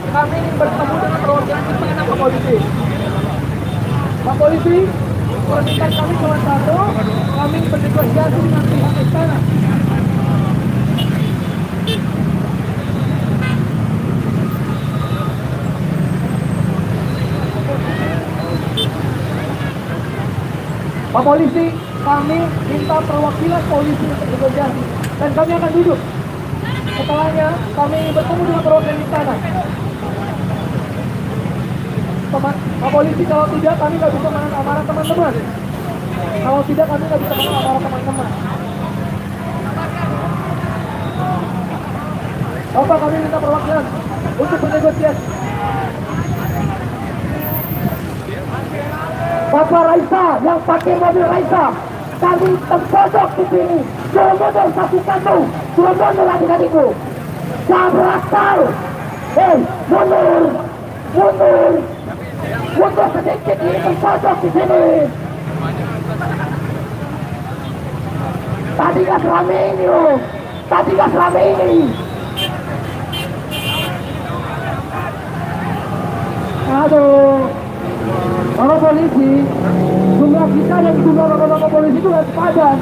Kami ingin bertemu dengan perwakilan pimpinan kepolisi. Pak polisi, permintaan kami cuma satu. Kami ingin bernegosiasi dengan pihak istana. Pak polisi, kami minta perwakilan polisi untuk negosiasi dan kami akan duduk. Setelahnya, kami bertemu dengan perwakilan istana. Pak polisi, kalau tidak kami nggak bisa menahan amarah teman-teman. Kalau tidak kami nggak bisa menahan amarah teman-teman. Bapak, kami minta perwakilan untuk bernegosiasi. Bapak Raisa yang pakai mobil Raisa, kami terpojok di sini. Suruh mundur satu kantung, suruh mundur adik-adikku. Sabrak kau. Mundur sedikit, ini terpojok di sini. Tadi gak selama ini, Tadi gak selama ini. Aduh. Bapak polisi, jumlah kita dan jumlah bapak polisi itu gak sepadan.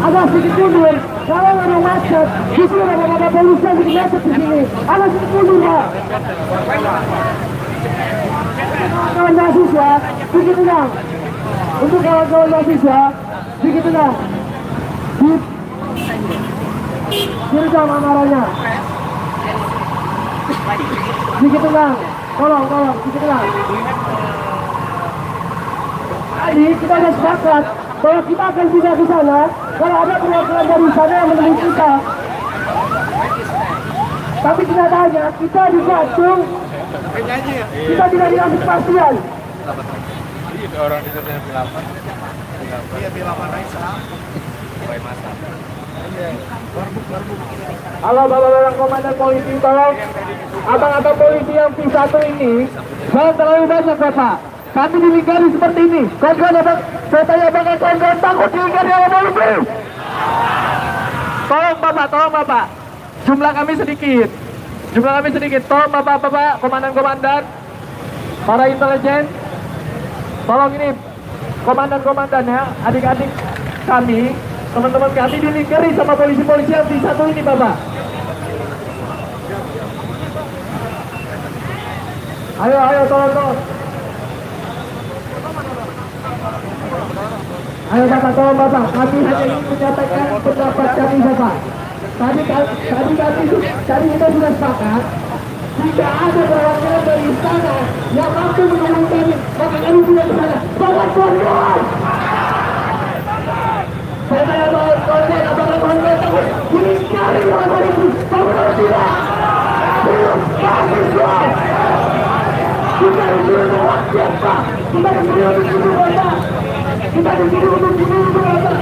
Agak sedikit mundur. Kalau ada macet, justru bapak polisi yang sedikit macet di sini. Agak sedikit mundur, Pak. Kawan-kawan mahasiswa, sedikit tenang. Untuk kawan-kawan mahasiswa, sedikit tenang. Diredam amarahnya. Sedikit tenang. Tolong, sedikit tenang. Tadi kita sudah sepakat bahwa kita akan pindah ke sana kalau ada perwakilan dari sana yang menemui kita. Tapi kenyataannya kita digantung, kita tidak dikasih kepastian. Orang di sana bilapan. Iya, bilapan Raisa. Halo bapak-bapak komandan polisi, tolong abang-abang polisi yang P1 ini jangan terlalu banyak bapak. Kami dilingkari seperti ini. Kawan-kawan abang, saya tanya apakah kawan-kawan takut dilingkari oleh polisi? Tolong bapak. Jumlah kami sedikit. Tolong bapak-bapak, komandan-komandan, para intelijen. Tolong ini komandan-komandan ya, adik-adik kami, teman-teman kami dilingkari sama polisi-polisi yang di satu ini bapak. Ayo tolong. Ayo bapak, tolong bapak. Kami hanya ingin menyampaikan pendapat kami bapak. Tadi kita sudah sepakat. Tidak ada perwakilan dari istana yang mampu menolong kami. Maka kami tidak ke sana. Bapak kawan-kawan. Saya tanya kawan-kawan, apakah kawan-kawan takut dilingkari oleh polisi? Kawan-kawan tidak. Belum kami siap. Kita di sini untuk siapa? Kita di sini untuk bunuh Bapak. Kita di sini untuk bunuh Bapak.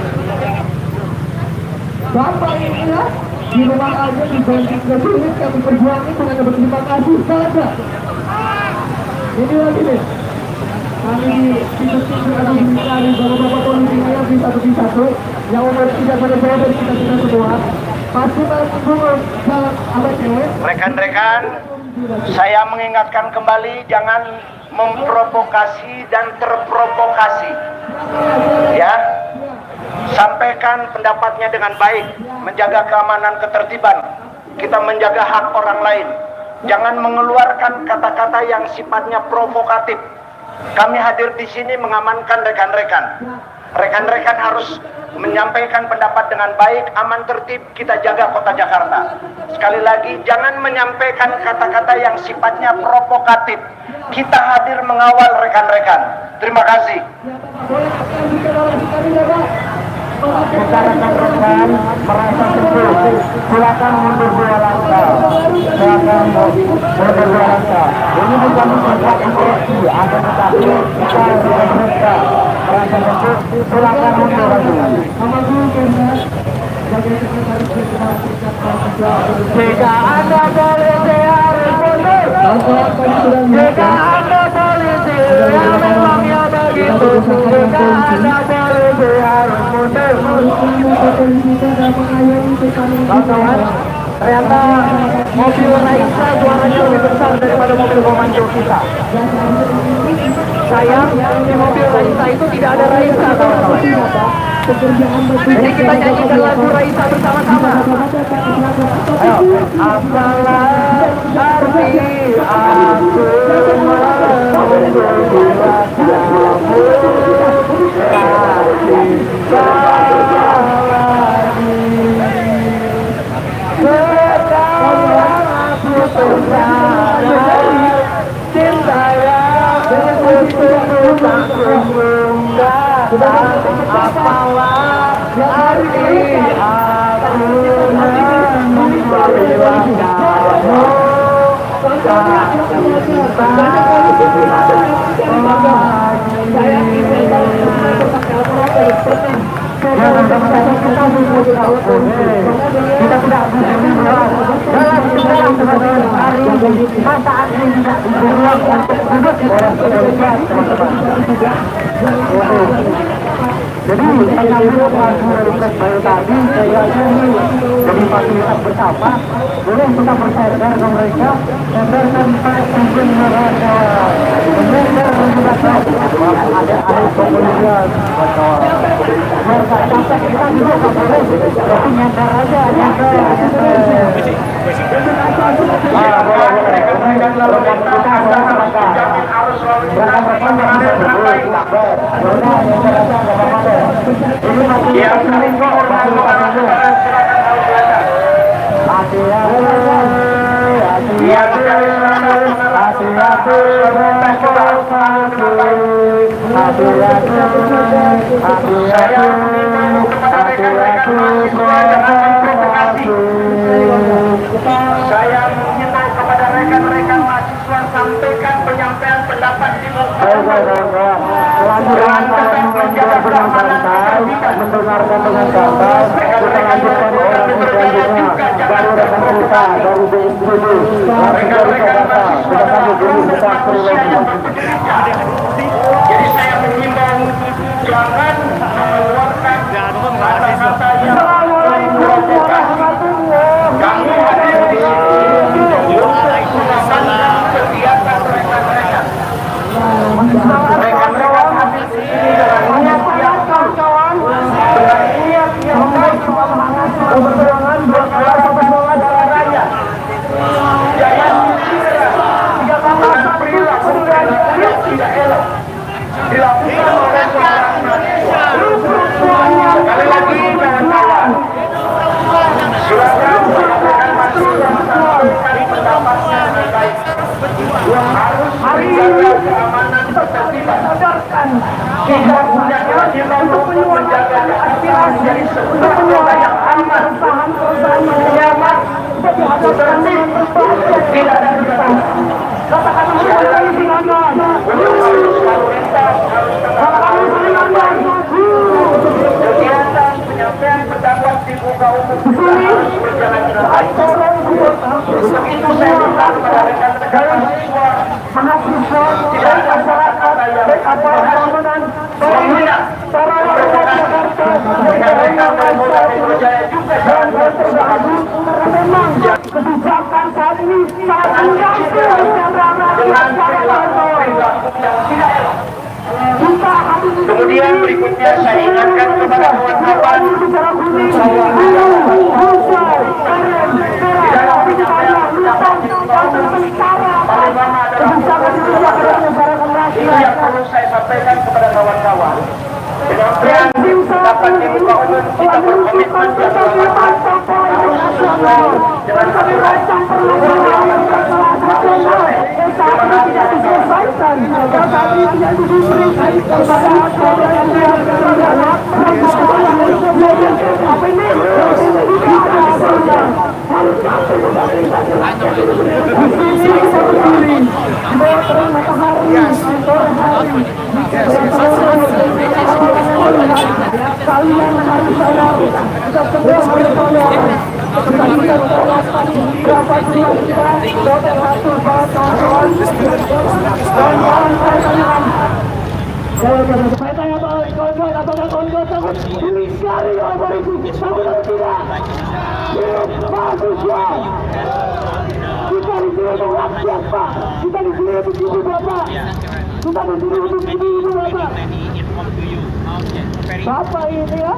Bapak ini ya, di rumah aja dibanding ke sini kami perjuangan itu hanya berterima kasih saja. Ini lagi nih. Kami dilingkari bapak-bapak polisi yang di satu yang umur tidak pada jauh dari kita semua. Rekan-rekan, saya mengingatkan kembali jangan memprovokasi dan terprovokasi. Ya, sampaikan pendapatnya dengan baik, menjaga keamanan ketertiban. Kita menjaga hak orang lain. Jangan mengeluarkan kata-kata yang sifatnya provokatif. Kami hadir di sini mengamankan rekan-rekan. Rekan-rekan harus menyampaikan pendapat dengan baik, aman, tertib, kita jaga kota Jakarta. Sekali lagi, jangan menyampaikan kata-kata yang sifatnya provokatif. Kita hadir mengawal rekan-rekan. Terima kasih. Jika rekan-rekan merasa setuju, silakan mundur 2 langkah. Silakan mundur 2 langkah. Ini bukan tempat instruksi, akan tetapi kita sudah mereka merasa setuju, silakan mundur lagi. Jika Anda polisi harus mundur. Jika Anda polisi yang memangnya begitu. Jika Anda polisi harus mundur. Kawan-kawan, ternyata mobil Raisa suaranya lebih besar daripada mobil komando kita. Sayang, di mobil Raisa itu tidak ada Raisa, kawan-kawan. Jadi kita nyanyikan lagu Raisa bersama-sama. Ayo. Apalah arti aku menunggu bila kamu lagi. Sekarang aku tersadar cinta yang bersungguh tak menunggu. Apalah arti aku menunggu bila kamu kita tidak jadi saya melakukan baru tadi saya jadi fasilitas bersama boleh kita bersedar ke mereka dan sampai mungkin mereka ada kemudian mereka sampai kita juga tak boleh tapi nyadar aja Saya mengimbau kepada rekan-rekan mahasiswa sampaikan penyampaian pendapat di muka mendengarkan dengan santai, kita lanjutkan orang selanjutnya baru rekan kita dari BNPB langsung dari Jakarta kita sambut dulu kita jadi saya mengimbau jangan mengeluarkan kata-kata yang kami hadir di sini untuk mengamankan kegiatan rekan-rekan hadir di sini dengan niat yang kawan dengan niat yang baik perjuangan perjuangan darah rakyat jangan dengan perilaku yang tidak elok dilakukan oleh seorang mahasiswa. Sekali lagi kawan-kawan, silakan menyampaikan mahasiswa sampaikan pendapatnya dengan baik. Harus menjaga keamanan ketertiban. Kita punya kewajiban untuk menjaga ketertiban menjadi sebuah kota yang aman, nyaman, tertib, tidak ada kesalahan. Katakan sekali lagi harus lalu lintas, harus kegiatan penyampaian pendapat di muka umum juga harus berjalan dengan baik. Begitu saya minta kepada rekan-rekan mahasiswa tidak ada masyarakat keamanan menghina rekan-rekan Polda Metro Jaya juga jangan berseberangan Kemudian berikutnya saya ingatkan kepada kawan-kawan di dalam ini yang perlu saya sampaikan kepada kawan-kawan. Dengan dapat dibuka umum, kita berkomitmen dengan Bapak ini ya,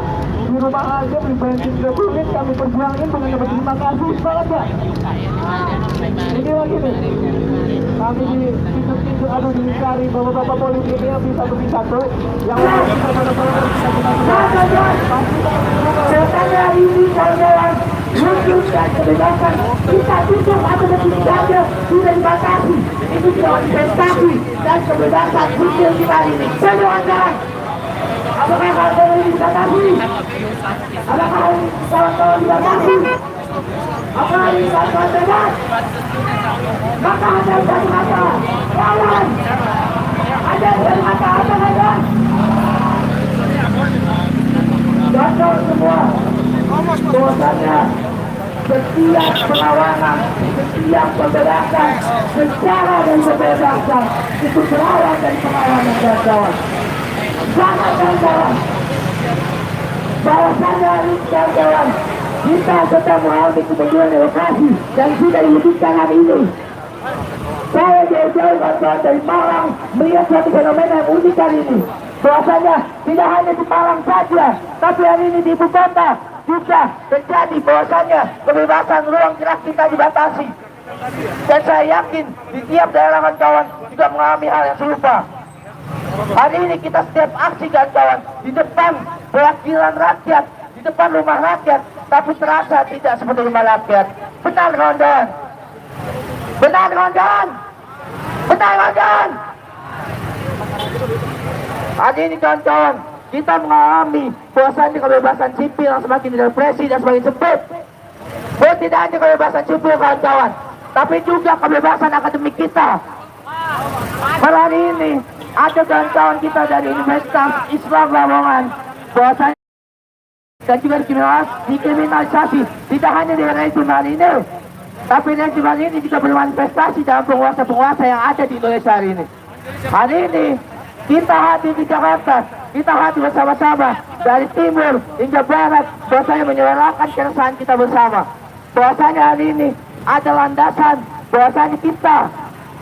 di rumah aja beli bensin 2 menit kami perjuangin dengan berterima kasih banget ya. Ini lagi nih, kami di pintu-pintu aduh dicari bapak-bapak politik yang bisa beli satu, yang sebenarnya ini kawan-kawan wujudkan kebebasan kita tutup atau tidak sudah dibatasi. Itu tidak investasi dan kebebasan sipil kita ini. Kawan-kawan, apakah kawan-kawan ini dibatasi? Apakah kawan-kawan dibatasi? Apakah ini kawan-kawan bebas? Maka ada satu kata, kawan. Ada satu kata apa saja? Contoh semua. Bahwasanya setiap perlawanan, setiap pembebasan secara dan kebebasan itu berawal dari pengalaman kawan-kawan. Jangan kawan-kawan, bahwasanya kawan-kawan kita sedang mengalami kemajuan demokrasi dan sudah diwujudkan hari ini. Saya jauh-jauh kawan-kawan dari Malang melihat suatu fenomena yang unik kali ini. Bahwasanya tidak hanya di Malang saja, tapi hari ini di ibu kota juga terjadi bahwasanya kebebasan ruang gerak kita dibatasi. Dan saya yakin di tiap daerah kawan-kawan juga mengalami hal yang serupa. Hari ini kita setiap aksi kawan-kawan di depan perwakilan rakyat, di depan rumah rakyat, tapi terasa tidak seperti rumah rakyat. Benar kawan-kawan? Benar kawan-kawan? Benar kawan-kawan? Hari ini kawan-kawan kita mengalami bahwasanya kebebasan sipil yang semakin direpresi dan semakin sempit. Dan tidak hanya kebebasan sipil kawan-kawan, tapi juga kebebasan akademik kita. Pada hari ini ada kawan-kawan kita dari Universitas Islam Lamongan bahwasanya dan juga dikriminalisasi tidak hanya di regional ini, tapi regional ini juga bermanifestasi dalam penguasa-penguasa yang ada di Indonesia hari ini. Hari ini kita hadir di Jakarta, kita hadir bersama-sama dari timur hingga barat, bahwasanya menyuarakan keresahan kita bersama. Bahwasanya hari ini ada landasan, bahwasanya kita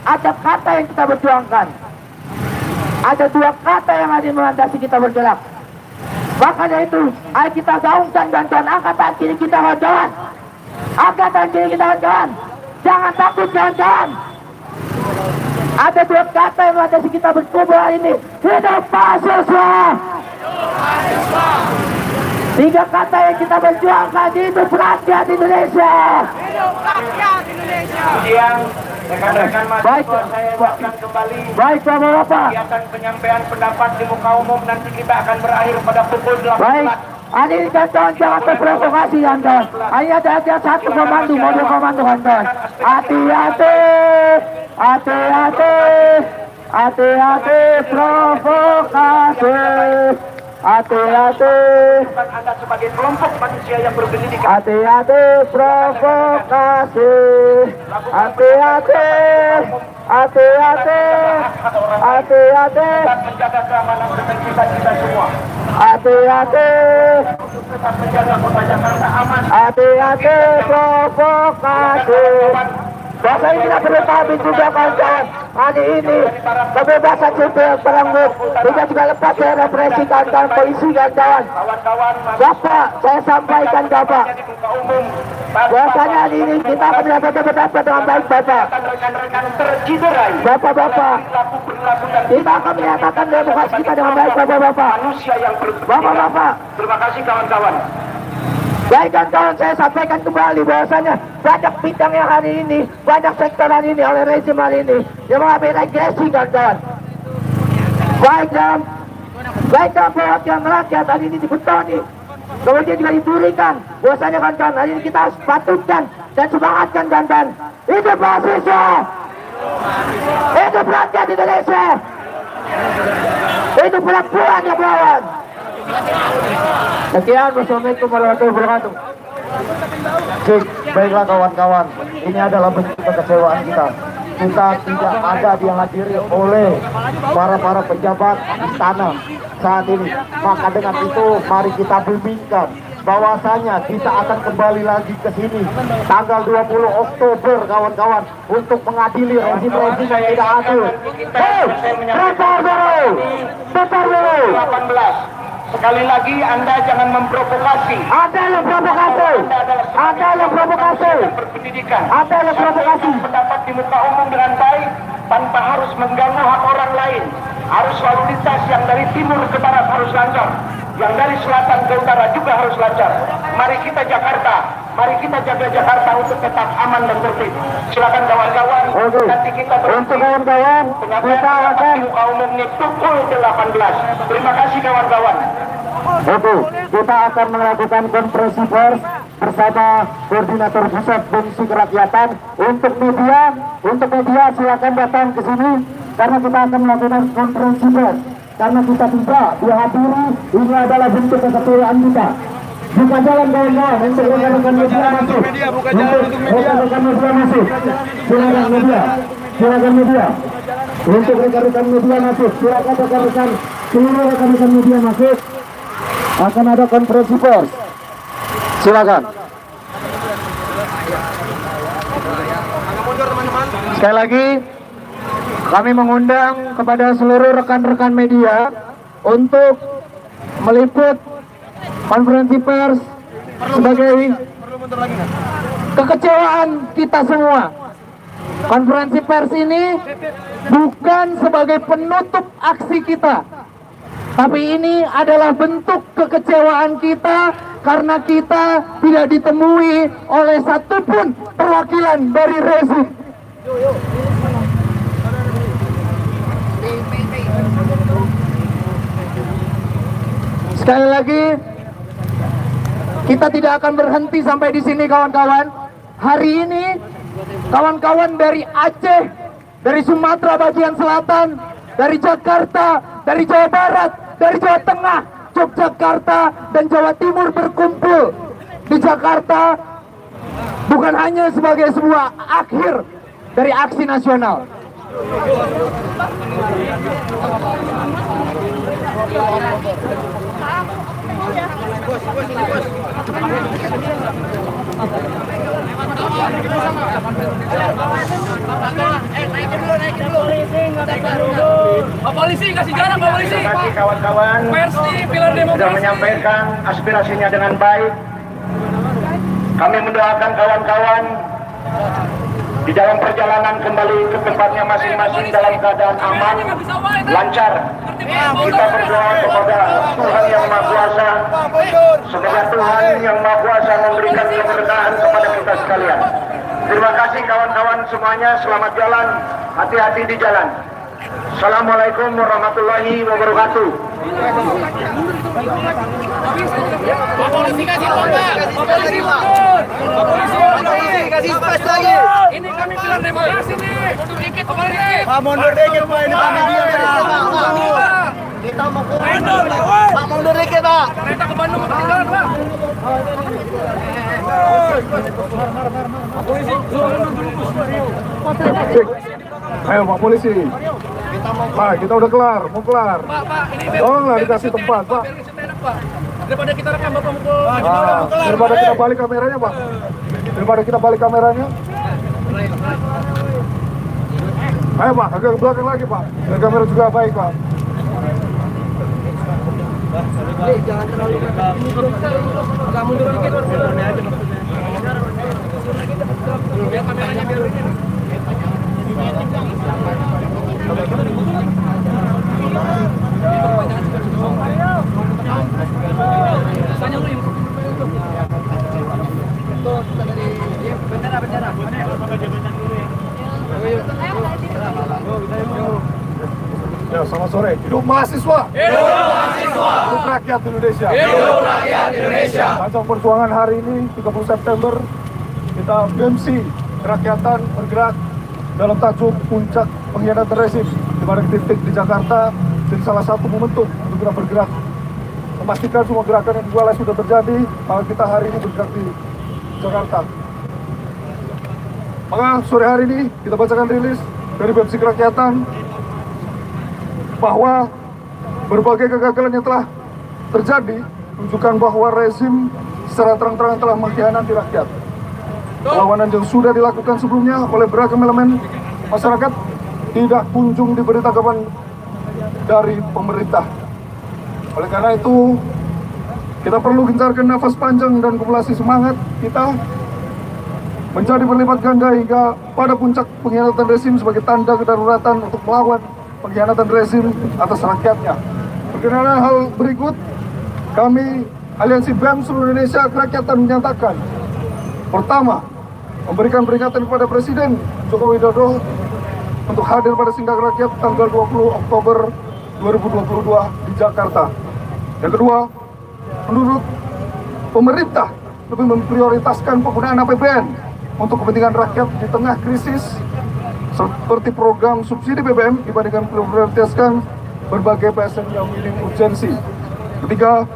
ada kata yang kita berjuangkan. Ada 2 kata yang ada melandasi kita bergerak. Makanya itu, ayo kita gaungkan bantuan angkatan kiri kita kawan-kawan. Angkatan kiri kita kawan-kawan. Jangan takut kawan-kawan. Ada 2 kata yang melandasi kita berkumpul hari ini. Hidup mahasiswa. 3 kata yang kita berjuangkan, hidup rakyat Indonesia. Hidup rakyat Indonesia. Kemudian rekan-rekan mahasiswa saya akan kembali. Baik Bapak-Bapak. Kegiatan penyampaian pendapat di muka umum nanti kita akan berakhir pada pukul 18. Baik. Hari ini kawan-kawan jangan terprovokasi kawan-kawan. Hanya ada 1 komando, model komando kawan-kawan. Hati-hati. Hati-hati. Hati-hati provokasi. Hati-hati. Anda sebagai kelompok manusia yang berpendidikan. Hati-hati provokasi. Hati-hati. Hati-hati. Hati-hati. Menjaga keamanan dengan kita semua. Hati-hati. Tetap menjaga kota Jakarta aman. Hati-hati provokasi. Bahasa ini tidak perlu pahami juga kawan-kawan. Hari ini kebebasan sipil terenggut, tidak juga lepas dari represi kawan-kawan polisi kawan-kawan. Bapak, saya sampaikan Bapak, bahwasanya hari ini kita akan mendapat dengan baik Bapak. Bapak-bapak, kita akan menyatakan demokrasi kita dengan baik Bapak-bapak. Bapak-bapak, Terima kasih kawan-kawan. baik kawan-kawan, saya sampaikan kembali bahwasanya banyak bidang yang hari ini, banyak sektor hari ini oleh rezim hari ini yang mengambil regresi kawan-kawan. Baik dalam perwakilan rakyat hari ini dibetoni, kemudian juga diberikan bahwasanya kawan-kawan hari ini kita harus patuhkan dan semangatkan kawan-kawan. Hidup mahasiswa, hidup rakyat Indonesia, hidup perempuan yang melawan. Sekian, wassalamualaikum warahmatullahi wabarakatuh. Baiklah kawan-kawan, ini adalah bentuk kekecewaan kita. Kita tidak ada dihadiri oleh para pejabat istana saat ini. Maka dengan itu mari kita bimbingkan bahwasanya kita akan kembali lagi ke sini tanggal 20 Oktober kawan-kawan untuk mengadili rezim-rezim yang tidak adil. Bentar dulu. 18. Sekali lagi Anda jangan memprovokasi. Ada yang provokasi. Berpendidikan. Ada yang provokasi. Pendapat di muka umum dengan baik tanpa harus mengganggu hak orang lain. Arus lalu lintas yang dari timur ke barat harus lancar, yang dari selatan ke utara juga harus lancar. Mari kita Jakarta, mari kita jaga Jakarta untuk tetap aman dan tertib. Silakan kawan-kawan. Nanti kita Untuk kawan-kawan, kita akan muka umumnya pukul 18. Terima kasih kawan-kawan. kita akan melakukan konferensi pers bersama koordinator pusat fungsi kerakyatan. Untuk media silakan datang ke sini karena kita akan melakukan konferensi pers. Karena kita tidak dihadiri, ini adalah bentuk kekecewaan kita. Buka jalan kawan-kawan untuk rekan-rekan media masuk. Rekan-rekan media masuk. Silakan media. Untuk rekan-rekan media masuk. Silakan rekan-rekan seluruh rekan-rekan media masuk. Akan ada konferensi pers. Silakan. Sekali lagi kami mengundang kepada seluruh rekan-rekan media untuk meliput konferensi pers sebagai kekecewaan kita semua. Konferensi pers ini bukan sebagai penutup aksi kita, tapi ini adalah bentuk kekecewaan kita karena kita tidak ditemui oleh satupun perwakilan dari rezim. Sekali lagi, kita tidak akan berhenti sampai di sini kawan-kawan. Hari ini, kawan-kawan dari Aceh, dari Sumatera bagian selatan, dari Jakarta, dari Jawa Barat, dari Jawa Tengah, Yogyakarta, dan Jawa Timur berkumpul di Jakarta bukan hanya sebagai sebuah akhir dari aksi nasional. Pak Polisi kasih jarak, Pak Polisi. Terima kasih kawan-kawan sudah menyampaikan aspirasinya dengan baik. Kami mendoakan kawan-kawan di dalam perjalanan kembali ke tempatnya masing-masing dalam keadaan aman, lancar. Kita berdoa kepada Tuhan Yang Maha Kuasa, semoga Tuhan Yang Maha Kuasa memberikan keberkahan kepada kita sekalian. Terima kasih kawan-kawan semuanya, selamat jalan, hati-hati di jalan. Assalamualaikum warahmatullahi wabarakatuh. Pak Polisi kasih lomba, Pak Polisi mundur. Polisi kasih spas lagi. Ini kami bilang demokrasi nih. Mundur dikit, Pak Polisi. Pak mundur dikit, Pak. Ini Pak media. Kita mau ke Pak mundur dikit, Pak. Kereta ke Bandung mau jalan, Pak. Pak Polisi, Ayo Pak Polisi. Pak, kita udah kelar, mau kelar. Pak, ini Tolonglah dikasih tempat, Pak. Daripada kita rekam Bapak mukul. Daripada kita balik kameranya, Pak. Ayo Pak, agak ke belakang lagi Pak. Dan kamera juga baik Pak. Jangan terlalu agak mundur dikit. Biar kameranya biar ini. Ya, selamat sore. Hidup mahasiswa. Hidup mahasiswa. Hidup rakyat Indonesia. Hidup rakyat Indonesia. Ajang perjuangan hari ini 30 September kita BMC kerakyatan bergerak dalam tajuk puncak pengkhianatan rezim, di mana titik di Jakarta jadi salah satu momentum untuk kita bergerak memastikan semua gerakan yang dimulai sudah terjadi. Maka kita hari ini bergerak di Jakarta. Maka sore hari ini kita bacakan rilis dari BMC kerakyatan bahwa berbagai kegagalan yang telah terjadi menunjukkan bahwa rezim secara terang-terangan telah mengkhianati rakyat. Perlawanan yang sudah dilakukan sebelumnya oleh beragam elemen masyarakat tidak kunjung diberi tanggapan dari pemerintah. Oleh karena itu, kita perlu gencarkan nafas panjang dan kumulasi semangat kita menjadi berlipat ganda hingga pada puncak pengkhianatan rezim sebagai tanda kedaruratan untuk melawan pengkhianatan rezim atas rakyatnya. Berkenaan hal berikut, kami Aliansi BEM seluruh Indonesia Kerakyatan menyatakan: pertama, memberikan peringatan kepada Presiden Joko Widodo untuk hadir pada Singgah Rakyat tanggal 20 Oktober 2022 di Jakarta. Yang kedua, menurut pemerintah lebih memprioritaskan penggunaan APBN untuk kepentingan rakyat di tengah krisis seperti program subsidi BBM dibandingkan memprioritaskan berbagai PSN yang minim urgensi. Ketiga,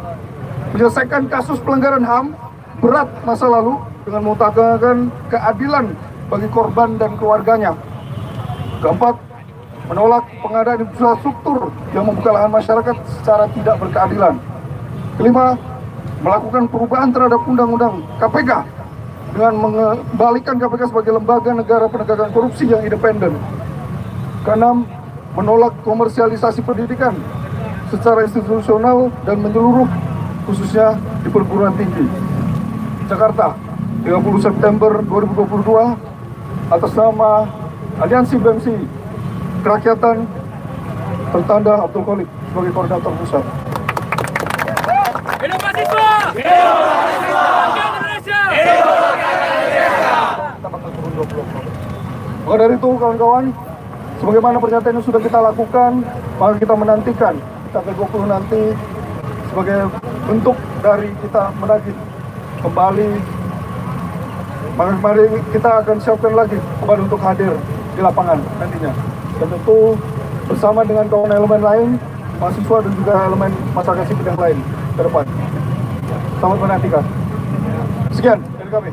menyelesaikan kasus pelanggaran HAM berat masa lalu dengan mengutamakan keadilan bagi korban dan keluarganya. Keempat, menolak pengadaan infrastruktur yang membuka lahan masyarakat secara tidak berkeadilan. Kelima, melakukan perubahan terhadap Undang-Undang KPK dengan mengembalikan KPK sebagai lembaga negara penegakan korupsi yang independen. Keenam, menolak komersialisasi pendidikan secara institusional dan menyeluruh, khususnya di perguruan tinggi. Jakarta, 30 September 2022, atas nama Aliansi BMC Kerakyatan, tertanda Abdul Kholik sebagai koordinator pusat. Hidup mahasiswa! Hidup mahasiswa! Rakyat Indonesia! Hidup rakyat Indonesia! Maka dari itu kawan-kawan, sebagaimana pernyataan yang sudah kita lakukan, maka kita menantikan tanggal 20 nanti sebagai bentuk dari kita menagih kembali. Maka mari kita akan siapkan lagi kembali untuk hadir di lapangan nantinya. Dan tentu bersama dengan kawan elemen lain, mahasiswa dan juga elemen masyarakat sipil yang lain ke depan. Selamat menantikan. Sekian dari kami.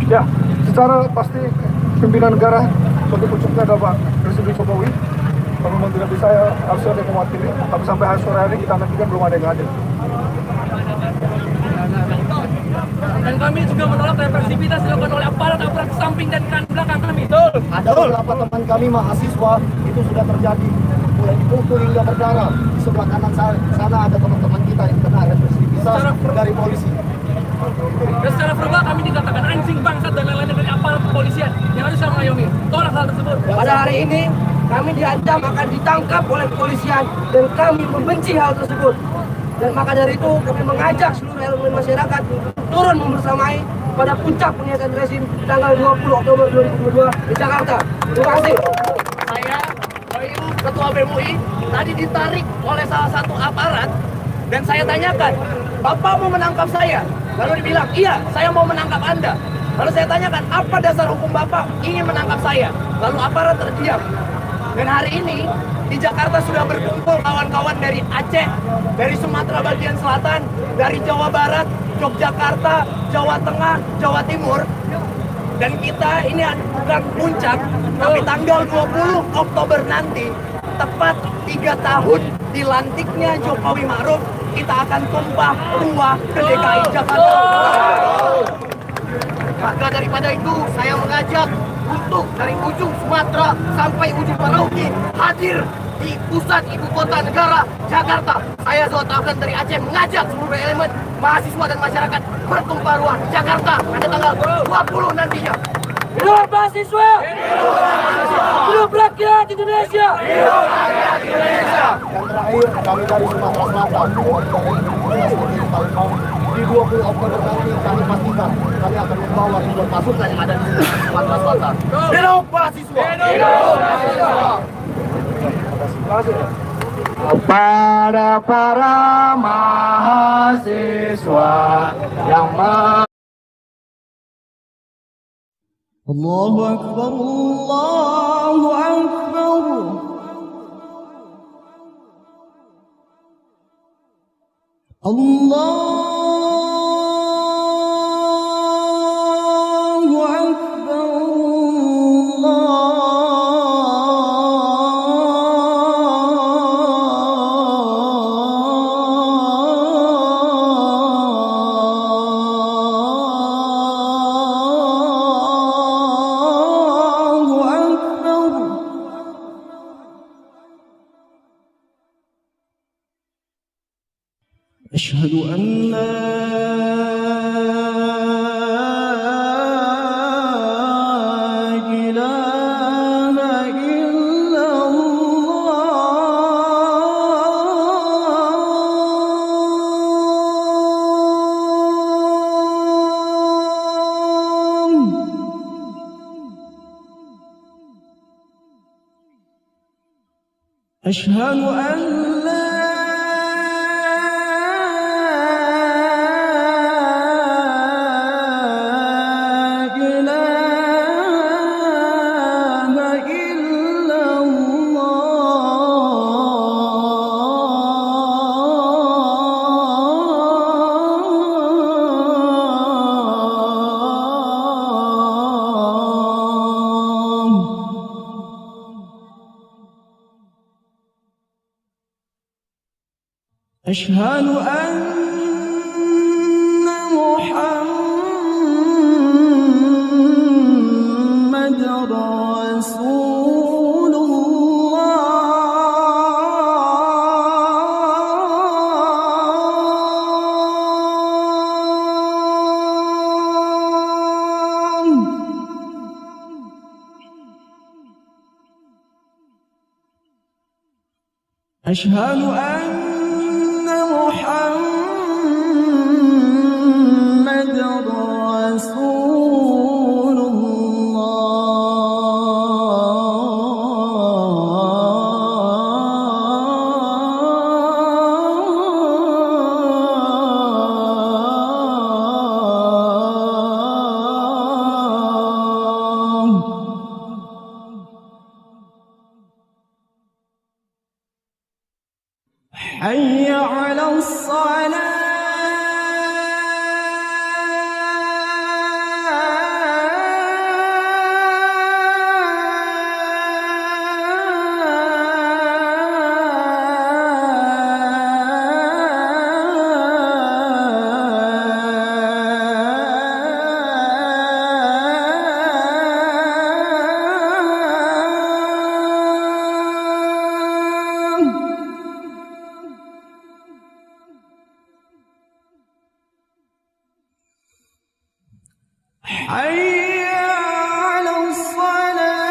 Ya, secara pasti pimpinan negara sebagai pucuknya adalah Pak Presiden Jokowi. Kalau memang tidak bisa, harusnya ada yang mewakili. Tapi sampai hari sore hari kita nantikan belum ada yang hadir. Dan kami juga menolak represivitas dilakukan oleh aparat-aparat samping dan kanan belakang kami. Betul. Ada beberapa teman kami mahasiswa itu sudah terjadi, mulai dipukul hingga berdarah. Di sebelah kanan sana ada teman-teman kita yang kena represivitas dari polisi. Dan secara verbal kami dikatakan anjing, bangsat dan lain-lain dari aparat kepolisian yang harus mengayomi. Tolak hal tersebut. Pada hari ini kami diancam akan ditangkap oleh kepolisian dan kami membenci hal tersebut. Dan maka dari itu kami mengajak seluruh elemen masyarakat turun membersamai pada puncak pengkhianatan rezim tanggal 20 Oktober 2022 di Jakarta. Terima kasih. Saya, Ketua BMUI, tadi ditarik oleh salah satu aparat dan saya tanyakan, Bapak mau menangkap saya? Lalu dibilang, iya, saya mau menangkap Anda. Lalu saya tanyakan, apa dasar hukum Bapak ingin menangkap saya? Lalu aparat terdiam. Dan hari ini di Jakarta sudah berkumpul kawan-kawan dari Aceh, dari Sumatera bagian selatan, dari Jawa Barat, Yogyakarta, Jawa Tengah, Jawa Timur. Dan kita ini bukan puncak, tapi tanggal 20 Oktober nanti, tepat 3 tahun dilantiknya Jokowi Ma'ruf, kita akan tumpah ruah ke DKI Jakarta. Maka daripada itu, saya mengajak untuk dari ujung Sumatera sampai ujung Merauke hadir di pusat ibu kota negara Jakarta. Saya Zota Afgan dari Aceh mengajak seluruh elemen mahasiswa dan masyarakat bertumpah ruah di Jakarta pada tanggal 20 nantinya. Hidup mahasiswa! Hidup rakyat Indonesia! Hidup rakyat Indonesia! Yang terakhir, kami dari Sumatera Selatan, di 20 Oktober nanti kami pastikan kami akan membawa ribuan pasukan yang ada di Sumatera Selatan. Hidup mahasiswa! Hidup mahasiswa! Kepada para mahasiswa yang Allahu Akbar, Allahu Akbar. Allahu Akbar, Allahu Akbar. أشهد أن لا إله إلا الله. أشهد أن لا إله إلا الله. أشهد أن محمد رسول الله. أشهد أن محمد رسول الله. حي على الصلاة. حي على الصلاة.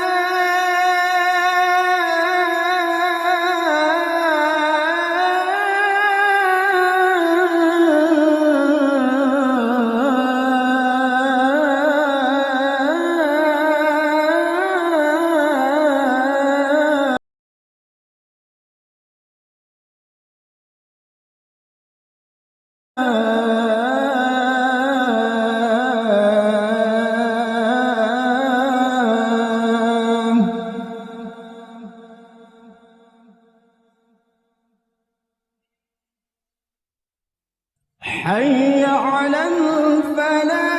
حي على الفلاح.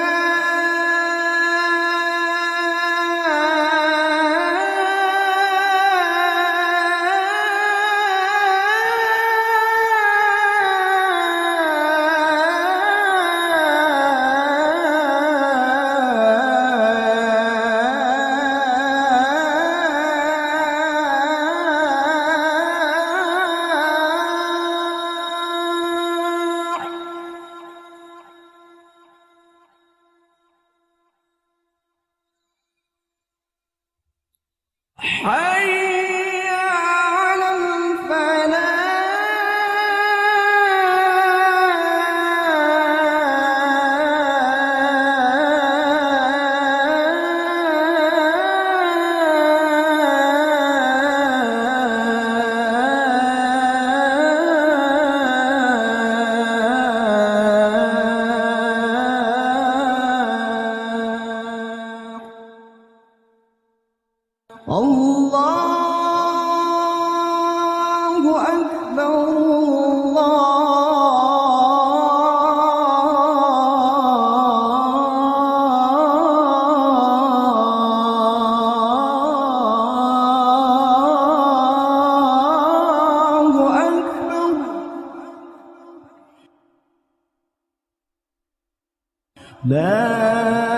لا